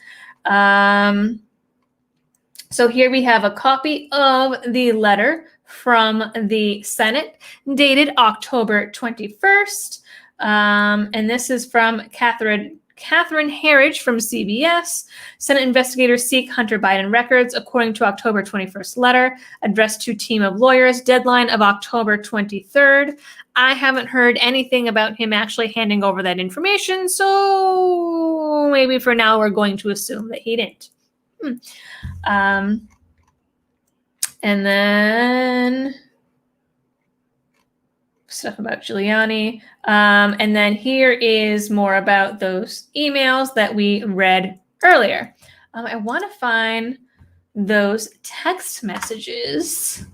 So here we have a copy of the letter from the Senate dated October 21st. And this is from Catherine Herridge from CBS. Senate investigators seek Hunter Biden records according to October 21st letter addressed to team of lawyers, deadline of October 23rd. I haven't heard anything about him actually handing over that information, so maybe for now we're going to assume that he didn't. And then stuff about Giuliani. And then here is more about those emails that we read earlier. I want to find those text messages.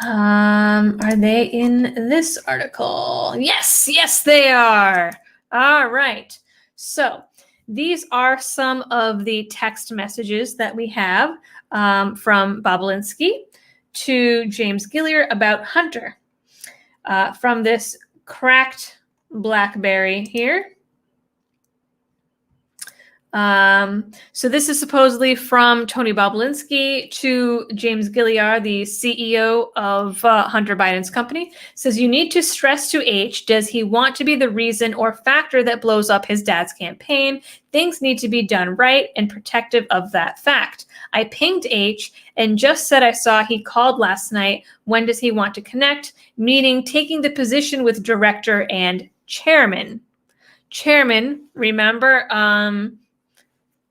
Are they in this article? Yes, they are. All right. So these are some of the text messages that we have from Bobulinski to James Gilliar about Hunter. From this cracked BlackBerry here. So this is supposedly from Tony Bobulinski to James Gilliar, the CEO of Hunter Biden's company. It says, you need to stress to H, does he want to be the reason or factor that blows up his dad's campaign? Things need to be done right and protective of that fact. I pinged H and just said I saw he called last night. When does he want to connect? Meaning taking the position with director and chairman. Chairman, remember,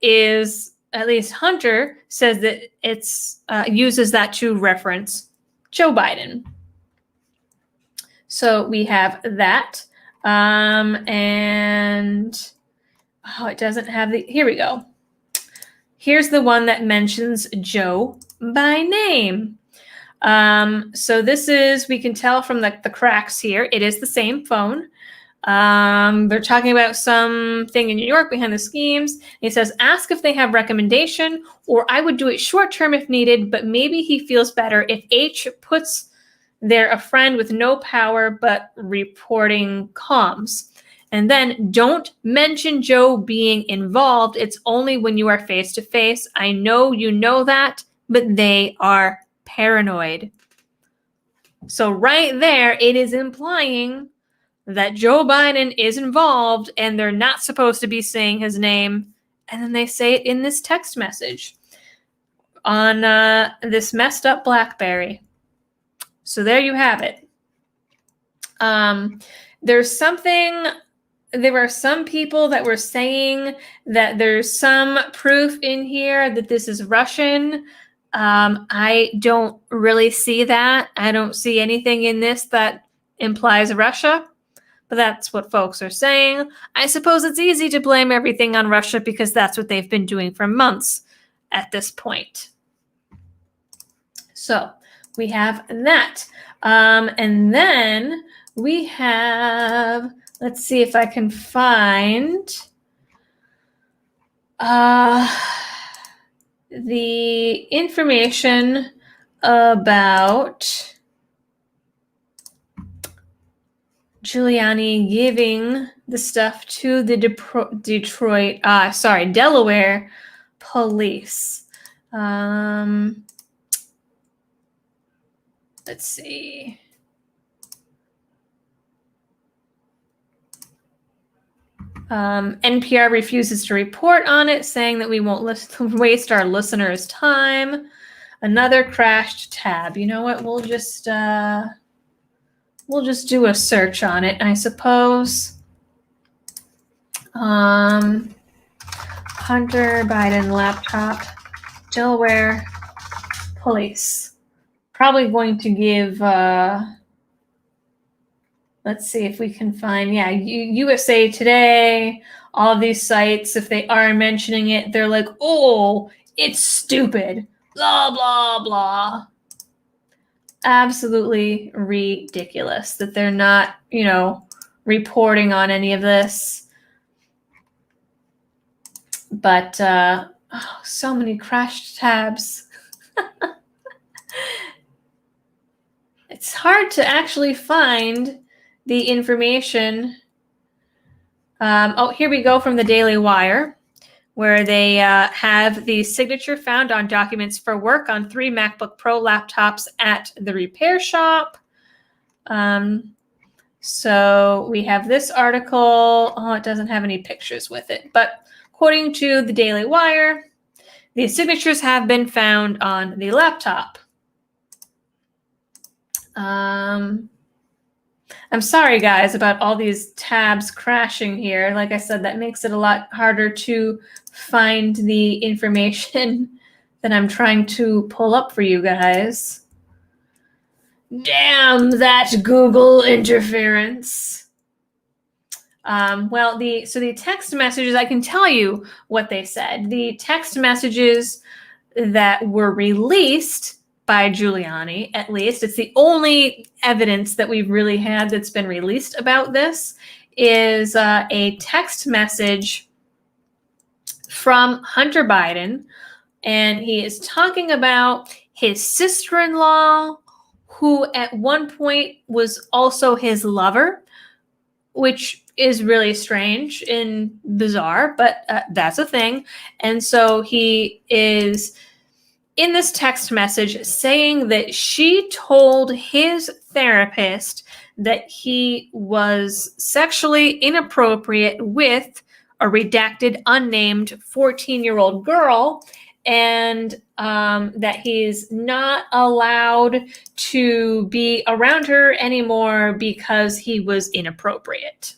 is at least Hunter says that it's uses that to reference Joe Biden. So we have that. And it doesn't have the, here we go. Here's the one that mentions Joe by name. So this is, we can tell from the cracks here, it is the same phone. They're talking about something in New York behind the schemes. He says, ask if they have recommendation, or I would do it short term if needed, but maybe he feels better if H puts there a friend with no power but reporting comms. And then don't mention Joe being involved. It's only when you are face to face. I know you know that, but they are paranoid. So right there, it is implying that Joe Biden is involved and they're not supposed to be saying his name. And then they say it in this text message on this messed up BlackBerry. So there you have it. There were some people that were saying that there's some proof in here that this is Russian. I don't really see that. I don't see anything in this that implies Russia. But that's what folks are saying. I suppose it's easy to blame everything on Russia because that's what they've been doing for months at this point. So we have that. And then we have, let's see if I can find the information about Giuliani giving the stuff to the Delaware police. Let's see. NPR refuses to report on it, saying that we won't waste our listeners' time. Another crashed tab. You know what? We'll just do a search on it, I suppose. Hunter Biden laptop, Delaware police. Probably going to give, let's see if we can find, yeah, USA Today, all of these sites, if they are mentioning it, they're like, oh, it's stupid, blah, blah, blah. Absolutely ridiculous that they're not, reporting on any of this. But so many crashed tabs. It's hard to actually find the information. Here we go from the Daily Wire, where they have the signature found on documents for work on 3 MacBook Pro laptops at the repair shop. So we have this article. Oh, it doesn't have any pictures with it, but according to the Daily Wire, the signatures have been found on the laptop. I'm sorry, guys, about all these tabs crashing here. Like I said, that makes it a lot harder to find the information that I'm trying to pull up for you guys. Damn that Google interference. So the text messages, I can tell you what they said. The text messages that were released by Giuliani, at least, it's the only evidence that we've really had that's been released about this, is a text message from Hunter Biden, and he is talking about his sister-in-law, who at one point was also his lover, which is really strange and bizarre, but that's a thing. And so he is in this text message saying that she told his therapist that he was sexually inappropriate with a redacted, unnamed 14-year-old girl, and that he's not allowed to be around her anymore because he was inappropriate.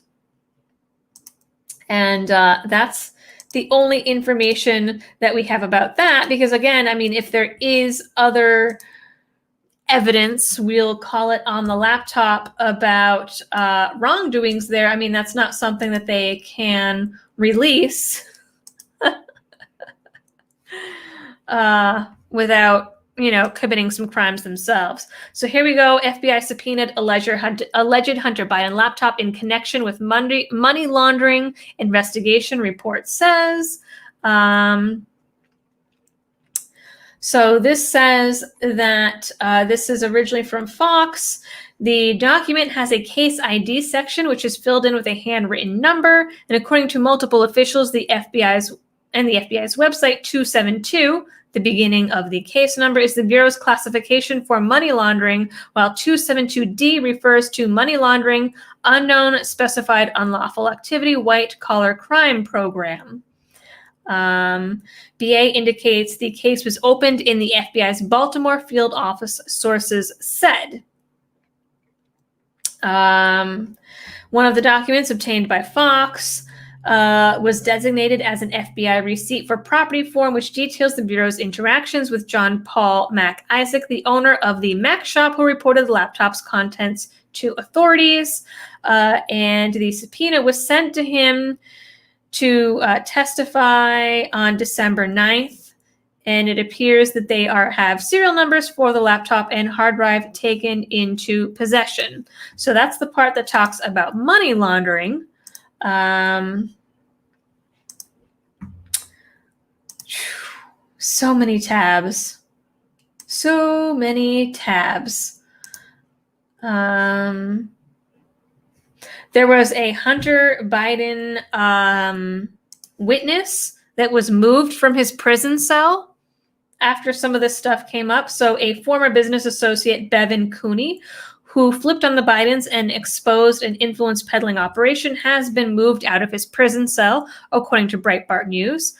And that's the only information that we have about that, because again, I mean, if there is other evidence, we'll call it on the laptop, about wrongdoings there, I mean, that's not something that they can release without, committing some crimes themselves. So here we go. FBI subpoenaed alleged Hunter Biden laptop in connection with money laundering investigation, report says. So this says that this is originally from Fox. The document has a case ID section, which is filled in with a handwritten number. And according to multiple officials, the FBI's website 272, the beginning of the case number, is the Bureau's classification for money laundering, while 272D refers to money laundering, unknown specified unlawful activity, white collar crime program. BA indicates the case was opened in the FBI's Baltimore field office, sources said. One of the documents obtained by Fox was designated as an FBI receipt for property form, which details the Bureau's interactions with John Paul Mac Isaac, the owner of the Mac shop, who reported the laptop's contents to authorities. And the subpoena was sent to him to testify on December 9th. And it appears that they have serial numbers for the laptop and hard drive taken into possession. So that's the part that talks about money laundering. So many tabs. So many tabs. There was a Hunter Biden witness that was moved from his prison cell after some of this stuff came up. So a former business associate, Bevan Cooney, who flipped on the Bidens and exposed an influence peddling operation, has been moved out of his prison cell, according to Breitbart News.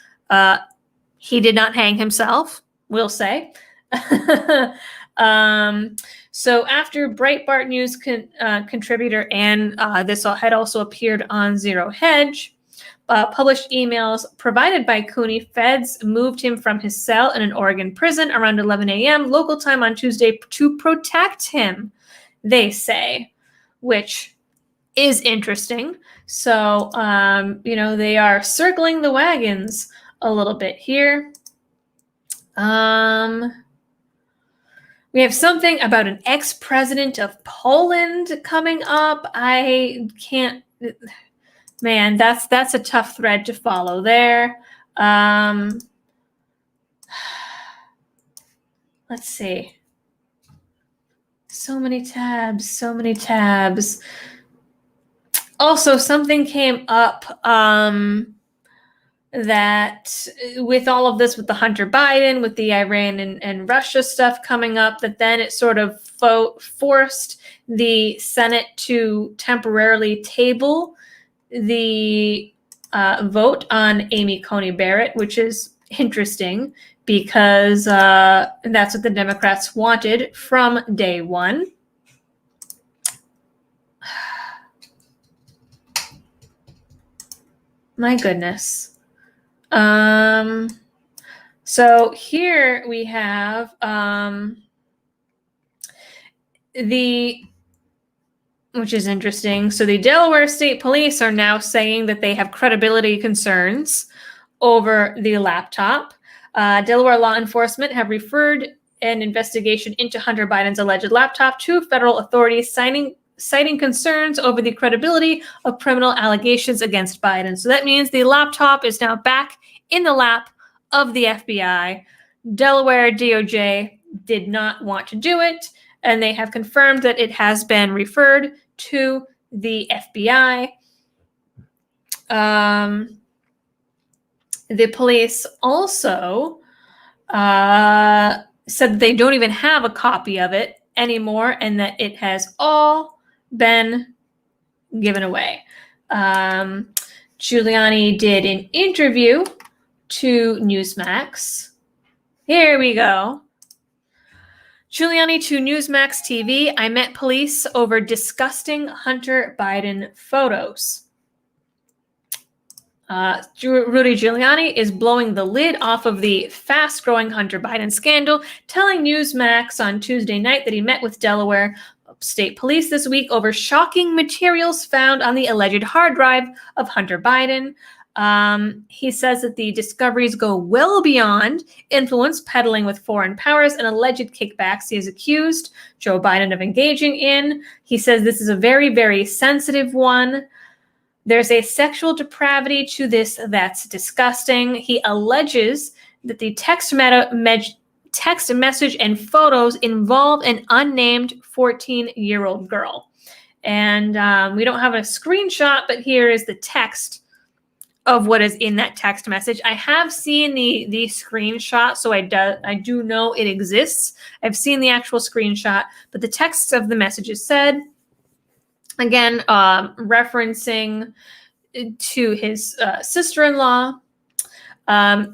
He did not hang himself, we'll say. So after Breitbart News contributor, and this had also appeared on Zero Hedge, published emails provided by Cooney. Feds moved him from his cell in an Oregon prison around 11 a.m. local time on Tuesday to protect him, they say, which is interesting. So, they are circling the wagons a little bit here. We have something about an ex-president of Poland coming up. I can't, man, that's a tough thread to follow there. Let's see. So many tabs. Also, something came up that with all of this, with the Hunter Biden, with the Iran and Russia stuff coming up, that then it sort of forced the Senate to temporarily table the vote on Amy Coney Barrett, which is interesting because that's what the Democrats wanted from day one. My goodness. So here we have which is interesting. So the Delaware State Police are now saying that they have credibility concerns over the laptop. Delaware law enforcement have referred an investigation into Hunter Biden's alleged laptop to federal authorities, citing concerns over the credibility of criminal allegations against Biden. So that means the laptop is now back in the lap of the FBI. Delaware DOJ did not want to do it, and they have confirmed that it has been referred to the FBI. The police also said that they don't even have a copy of it anymore and that it has all been given away. Giuliani did an interview to Newsmax. Here we go. Giuliani to Newsmax TV. I met police over disgusting Hunter Biden photos. Rudy Giuliani is blowing the lid off of the fast-growing Hunter Biden scandal, telling Newsmax on Tuesday night that he met with Delaware State Police this week over shocking materials found on the alleged hard drive of Hunter Biden. He says that the discoveries go well beyond influence peddling with foreign powers and alleged kickbacks he is accused Joe Biden of engaging in. He says this is a very, very sensitive one. There's a sexual depravity to this that's disgusting. He alleges that the text message and photos involve an unnamed 14-year-old girl. And we don't have a screenshot, but here is the text of what is in that text message. I have seen the screenshot, so I do know it exists. I've seen the actual screenshot, but the text of the message is said, again, referencing to his sister-in-law.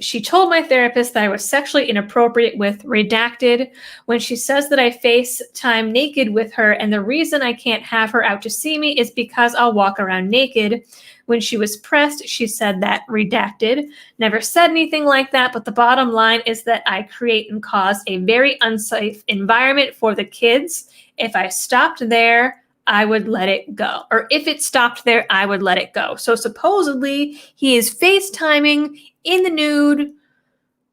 She told my therapist that I was sexually inappropriate with redacted when she says that I FaceTime naked with her, and the reason I can't have her out to see me is because I'll walk around naked. When she was pressed, she said that redacted. Never said anything like that, but the bottom line is that I create and cause a very unsafe environment for the kids. If I stopped there, I would let it go. Or if it stopped there, I would let it go. So supposedly he is FaceTiming in the nude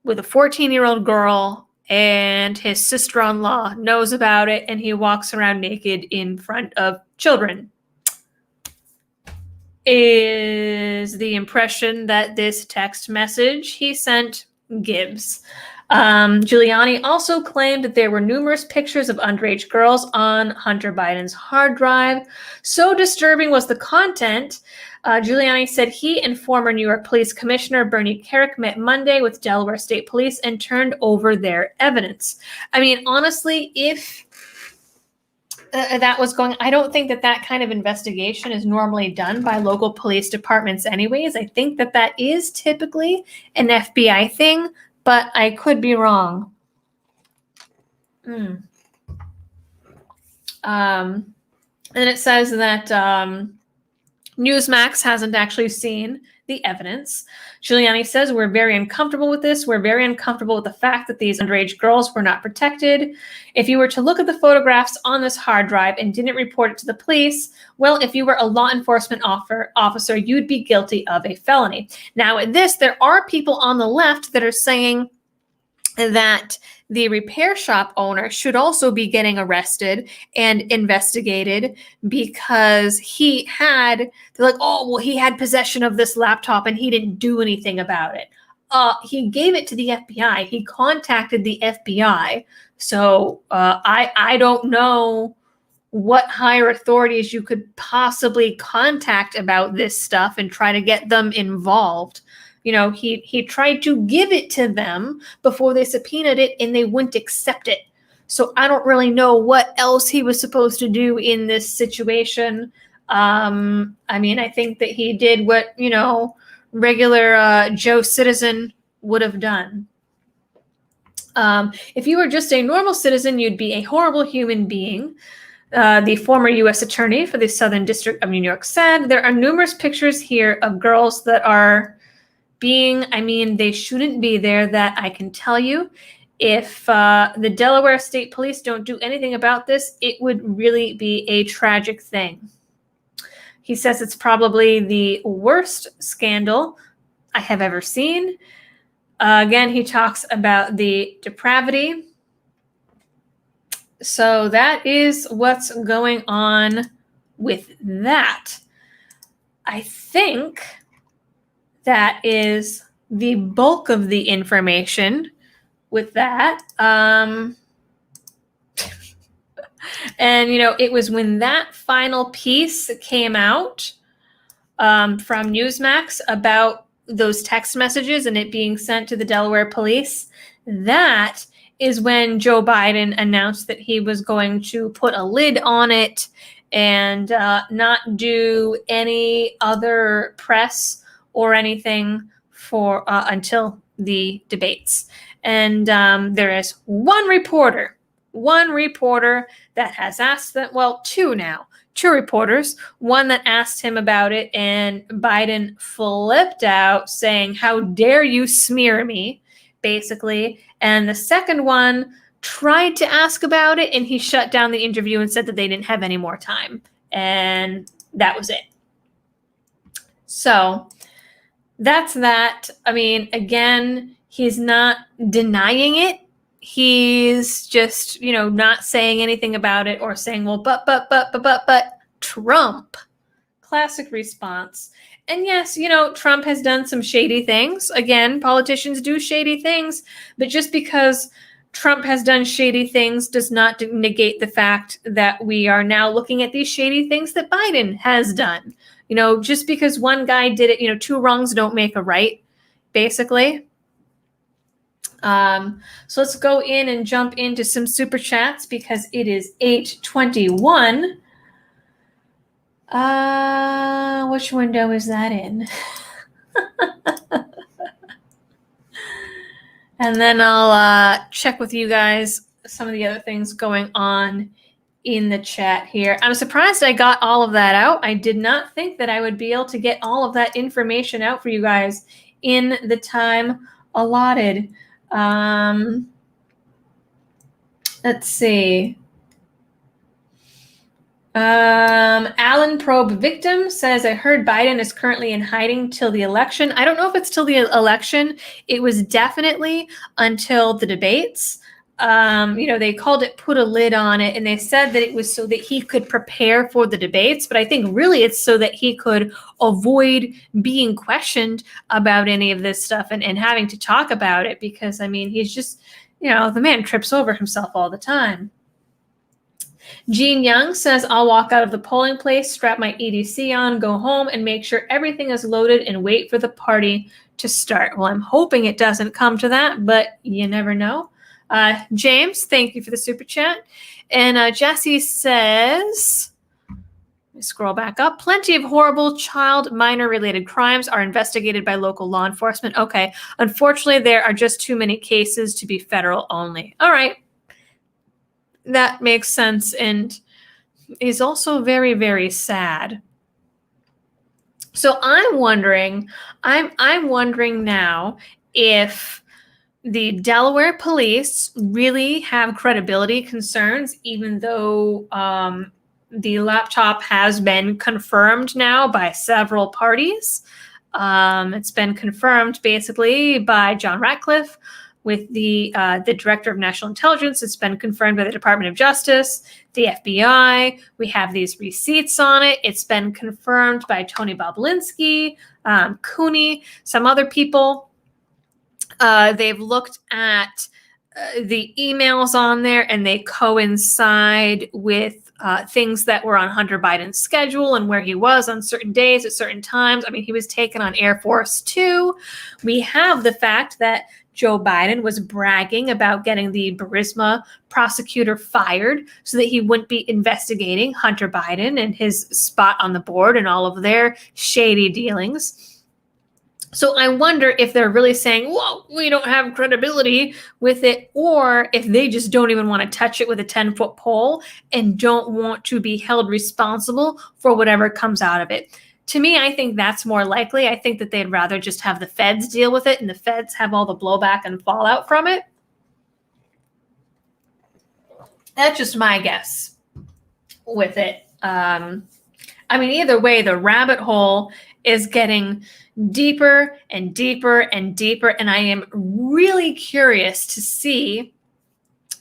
with a 14-year-old girl, and his sister-in-law knows about it, and he walks around naked in front of children. Is the impression that this text message he sent gives. Giuliani also claimed that there were numerous pictures of underage girls on Hunter Biden's hard drive. So disturbing was the content. Giuliani said he and former New York Police Commissioner Bernie Kerik met Monday with Delaware State Police and turned over their evidence. I mean, honestly, if that was going, I don't think that kind of investigation is normally done by local police departments anyways. I think that is typically an FBI thing, but I could be wrong. And it says that Newsmax hasn't actually seen the evidence. Giuliani says, we're very uncomfortable with this. We're very uncomfortable with the fact that these underage girls were not protected. If you were to look at the photographs on this hard drive and didn't report it to the police, well, if you were a law enforcement officer, you'd be guilty of a felony. Now, at this, there are people on the left that are saying that the repair shop owner should also be getting arrested and investigated because they're like, oh, well, he had possession of this laptop and he didn't do anything about it. He gave it to the FBI. He contacted the FBI. So I don't know what higher authorities you could possibly contact about this stuff and try to get them involved. You know, he tried to give it to them before they subpoenaed it and they wouldn't accept it. So I don't really know what else he was supposed to do in this situation. I mean, I think that he did what, you know, regular Joe citizen would have done. If you were just a normal citizen, you'd be a horrible human being. The former U.S. attorney for the Southern District of New York said, there are numerous pictures here of girls that are they shouldn't be there, that I can tell you. If the Delaware State Police don't do anything about this, it would really be a tragic thing. He says it's probably the worst scandal I have ever seen. Again, he talks about the depravity. So that is what's going on with that. I think that is the bulk of the information with that. And, you know, it was when that final piece came out from Newsmax about those text messages and it being sent to the Delaware police, that is when Joe Biden announced that he was going to put a lid on it and not do any other press or anything for until the debates. And there is one reporter that has asked them, well, two reporters, one that asked him about it, and Biden flipped out saying, how dare you smear me, basically. And the second one tried to ask about it, and he shut down the interview and said that they didn't have any more time. And that was it. So that's that. I mean, again, he's not denying it. He's just, you know, not saying anything about it or saying, well, but Trump. Classic response. And yes, you know, Trump has done some shady things. Again, politicians do shady things, but just because Trump has done shady things does not negate the fact that we are now looking at these shady things that Biden has done. You know, just because one guy did it, you know, two wrongs don't make a right, basically. So let's go in and jump into some super chats because it is 8:21. Which window is that in? And then I'll check with you guys some of the other things going on in the chat here. I'm surprised I got all of that out. I did not think that I would be able to get all of that information out for you guys in the time allotted. Let's see. Alan Probe Victim says, I heard Biden is currently in hiding till the election. I don't know if it's till the election. It was definitely until the debates. You know, they called it put a lid on it, and they said that it was so that he could prepare for the debates. But I think really it's so that he could avoid being questioned about any of this stuff and having to talk about it because, I mean, he's just, you know, the man trips over himself all the time. Gene Young says, I'll walk out of the polling place, strap my EDC on, go home, and make sure everything is loaded and wait for the party to start. Well, I'm hoping it doesn't come to that, but you never know. James, thank you for the super chat. And Jesse says, let me scroll back up. Plenty of horrible child minor related crimes are investigated by local law enforcement. Okay. Unfortunately, there are just too many cases to be federal only. All right. That makes sense and is also very, very sad. So I'm wondering now if the Delaware police really have credibility concerns, even though the laptop has been confirmed now by several parties. It's been confirmed basically by John Ratcliffe with the Director of National Intelligence. It's been confirmed by the Department of Justice, the FBI. We have these receipts on it. It's been confirmed by Tony Bobulinski, Cooney, some other people. They've looked at the emails on there, and they coincide with things that were on Hunter Biden's schedule and where he was on certain days at certain times. I mean, he was taken on Air Force Two. We have the fact that Joe Biden was bragging about getting the Burisma prosecutor fired so that he wouldn't be investigating Hunter Biden and his spot on the board and all of their shady dealings. So I wonder if they're really saying, well, we don't have credibility with it, or if they just don't even want to touch it with a 10-foot pole and don't want to be held responsible for whatever comes out of it. To me, I think that's more likely. I think that they'd rather just have the feds deal with it and the feds have all the blowback and fallout from it. That's just my guess with it. I mean, either way, the rabbit hole is getting deeper and deeper and deeper. And I am really curious to see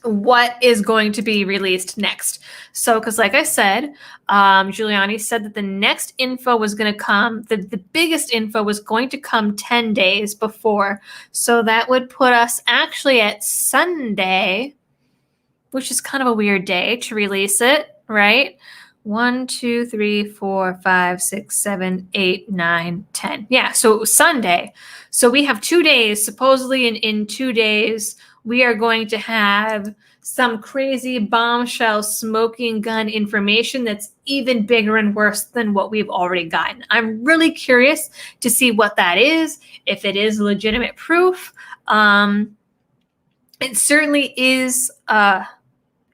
what is going to be released next. So, because like I said, Giuliani said that the next info was going to come, the biggest info was going to come 10 days before. So that would put us actually at Sunday, which is kind of a weird day to release it, right? 1, 2, 3, 4, 5, 6, 7, 8, 9, 10. Yeah, so it was Sunday. So we have 2 days. Supposedly in 2 days, we are going to have some crazy bombshell smoking gun information that's even bigger and worse than what we've already gotten. I'm really curious to see what that is, if it is legitimate proof. It certainly is an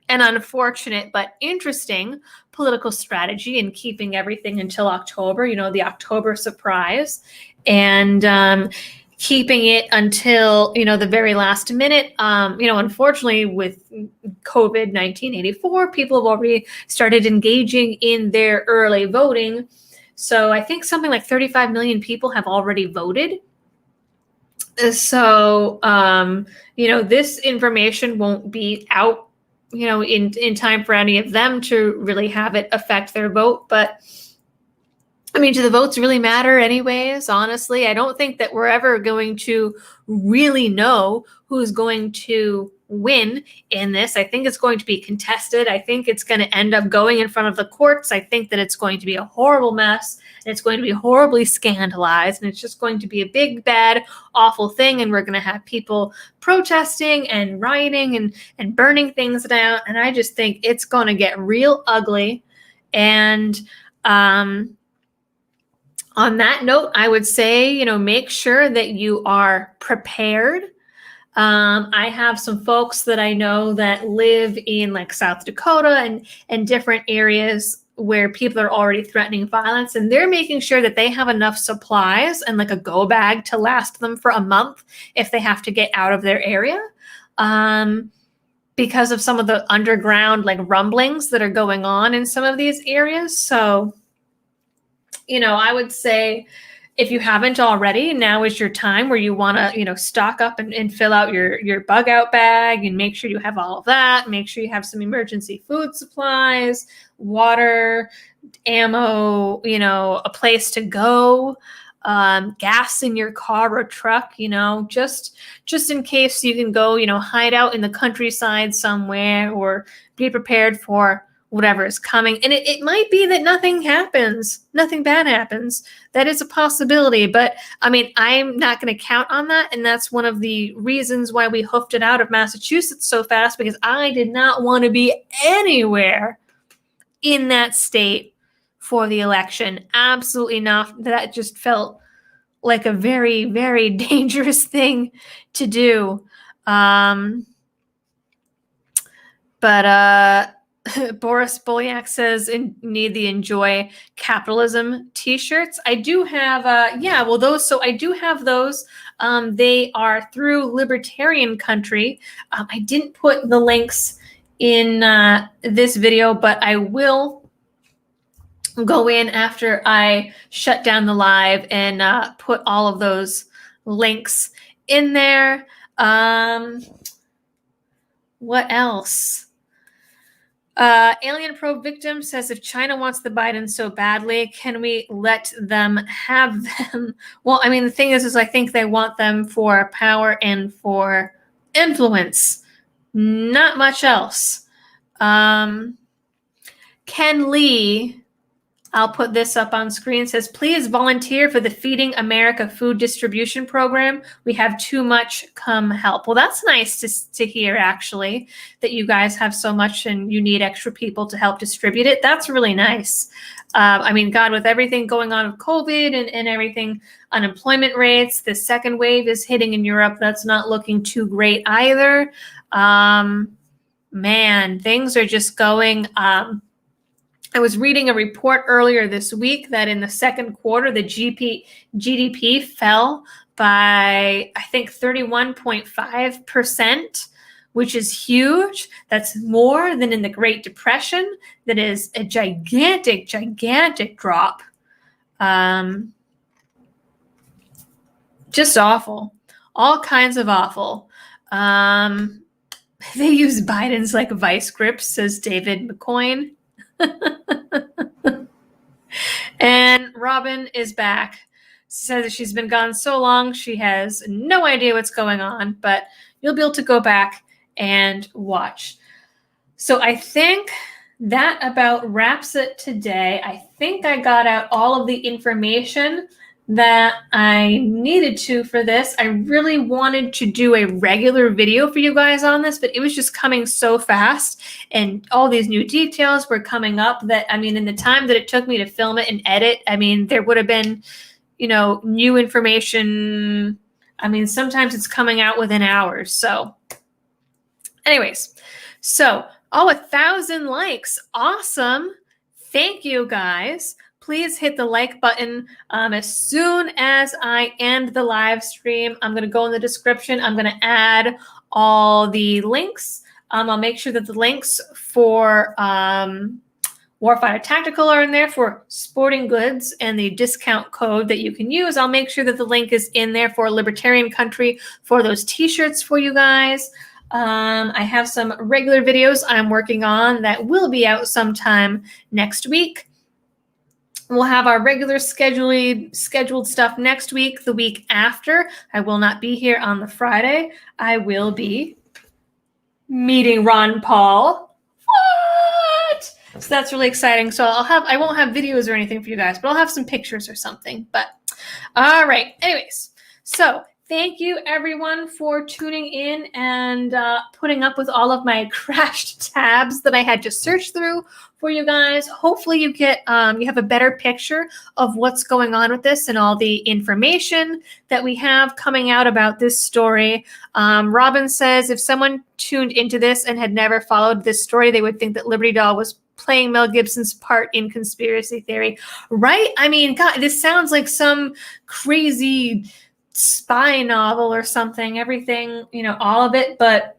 unfortunate but interesting political strategy in keeping everything until October, the October surprise, and keeping it until, the very last minute. Unfortunately, with COVID 1984, people have already started engaging in their early voting. So I think something like 35 million people have already voted. So, this information won't be out in time for any of them to really have it affect their vote. But I mean, do the votes really matter anyways? Honestly, I don't think that we're ever going to really know who's going to win in this. I think it's going to be contested. I think it's going to end up going in front of the courts. I think that it's going to be a horrible mess, and it's going to be horribly scandalized, and it's just going to be a big, bad, awful thing. And we're going to have people protesting and rioting and burning things down. And I just think it's going to get real ugly. And on that note, I would say, make sure that you are prepared. I have some folks that I know that live in like South Dakota and different areas where people are already threatening violence, and they're making sure that they have enough supplies and like a go bag to last them for a month if they have to get out of their area, because of some of the underground like rumblings that are going on in some of these areas. So, I would say, if you haven't already, now is your time where you want to, stock up and fill out your bug out bag and make sure you have all of that. Make sure you have some emergency food supplies, water, ammo, a place to go, gas in your car or truck, just in case you can go, hide out in the countryside somewhere, or be prepared for whatever is coming. And it might be that nothing bad happens. That is a possibility. But I mean, I'm not going to count on that. And that's one of the reasons why we hoofed it out of Massachusetts so fast, because I did not want to be anywhere in that state for the election. Absolutely not. That just felt like a very, very dangerous thing to do. But Boris Bolyak says, need the Enjoy Capitalism t-shirts. I do have, so I do have those. They are through Libertarian Country. I didn't put the links in this video, but I will go in after I shut down the live and put all of those links in there. What else? Alien Probe Victim says, if China wants the Bidens so badly, can we let them have them? Well, I mean, the thing is I think they want them for power and for influence. Not much else. Ken Lee, I'll put this up on screen, says, please volunteer for the Feeding America food distribution program. We have too much, come help. Well, that's nice to hear, actually, that you guys have so much and you need extra people to help distribute it. That's really nice. I mean, God, with everything going on with COVID and everything, unemployment rates, the second wave is hitting in Europe. That's not looking too great either. Man, things are just going I was reading a report earlier this week that in the second quarter, the GDP fell by, I think, 31.5%, which is huge. That's more than in the Great Depression. That is a gigantic, gigantic drop. Just awful. All kinds of awful. They use Biden's like vice grips, says David McCoyne. And Robin is back. Says that she's been gone so long, she has no idea what's going on, but you'll be able to go back and watch. So I think that about wraps it today. I think I got out all of the information that I needed to for this. I really wanted to do a regular video for you guys on this, but it was just coming so fast and all these new details were coming up that, I mean, in the time that it took me to film it and edit, I mean, there would have been, you know, new information. I mean, sometimes it's coming out within hours. So anyways, so 1,000 likes. Awesome. Thank you guys. Please hit the like button. As soon as I end the live stream, I'm going to go in the description. I'm going to add all the links. I'll make sure that the links for Warfighter Tactical are in there for sporting goods and the discount code that you can use. I'll make sure that the link is in there for Libertarian Country for those t-shirts for you guys. I have some regular videos I'm working on that will be out sometime next week. We'll have our regular scheduled stuff next week. The week after, I will not be here on the Friday. I will be meeting Ron Paul. What? So that's really exciting. So I won't have videos or anything for you guys, but I'll have some pictures or something. But all right. Anyways, so thank you everyone for tuning in and putting up with all of my crashed tabs that I had to search through for you guys. Hopefully you get you have a better picture of what's going on with this and all the information that we have coming out about this story. Robin says if someone tuned into this and had never followed this story, they would think that Liberty Doll was playing Mel Gibson's part in conspiracy theory, right? I mean, God, this sounds like some crazy spy novel or something, everything, you know, all of it, but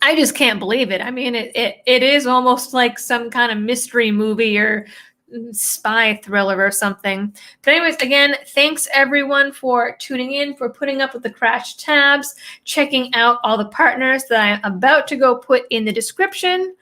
I just can't believe it. I mean, it is almost like some kind of mystery movie or spy thriller or something. But anyways, again, thanks everyone for tuning in, for putting up with the crash tabs, checking out all the partners that I'm about to go put in the description.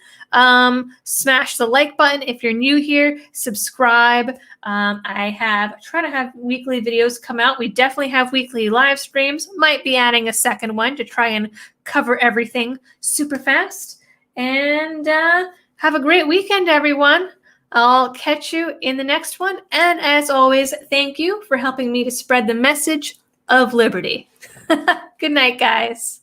Smash the like button if you're new here, subscribe. I try to have weekly videos come out. We definitely have weekly live streams. Might be adding a second one to try and cover everything super fast. And have a great weekend, everyone. I'll catch you in the next one. And as always, thank you for helping me to spread the message of liberty. Good night, guys.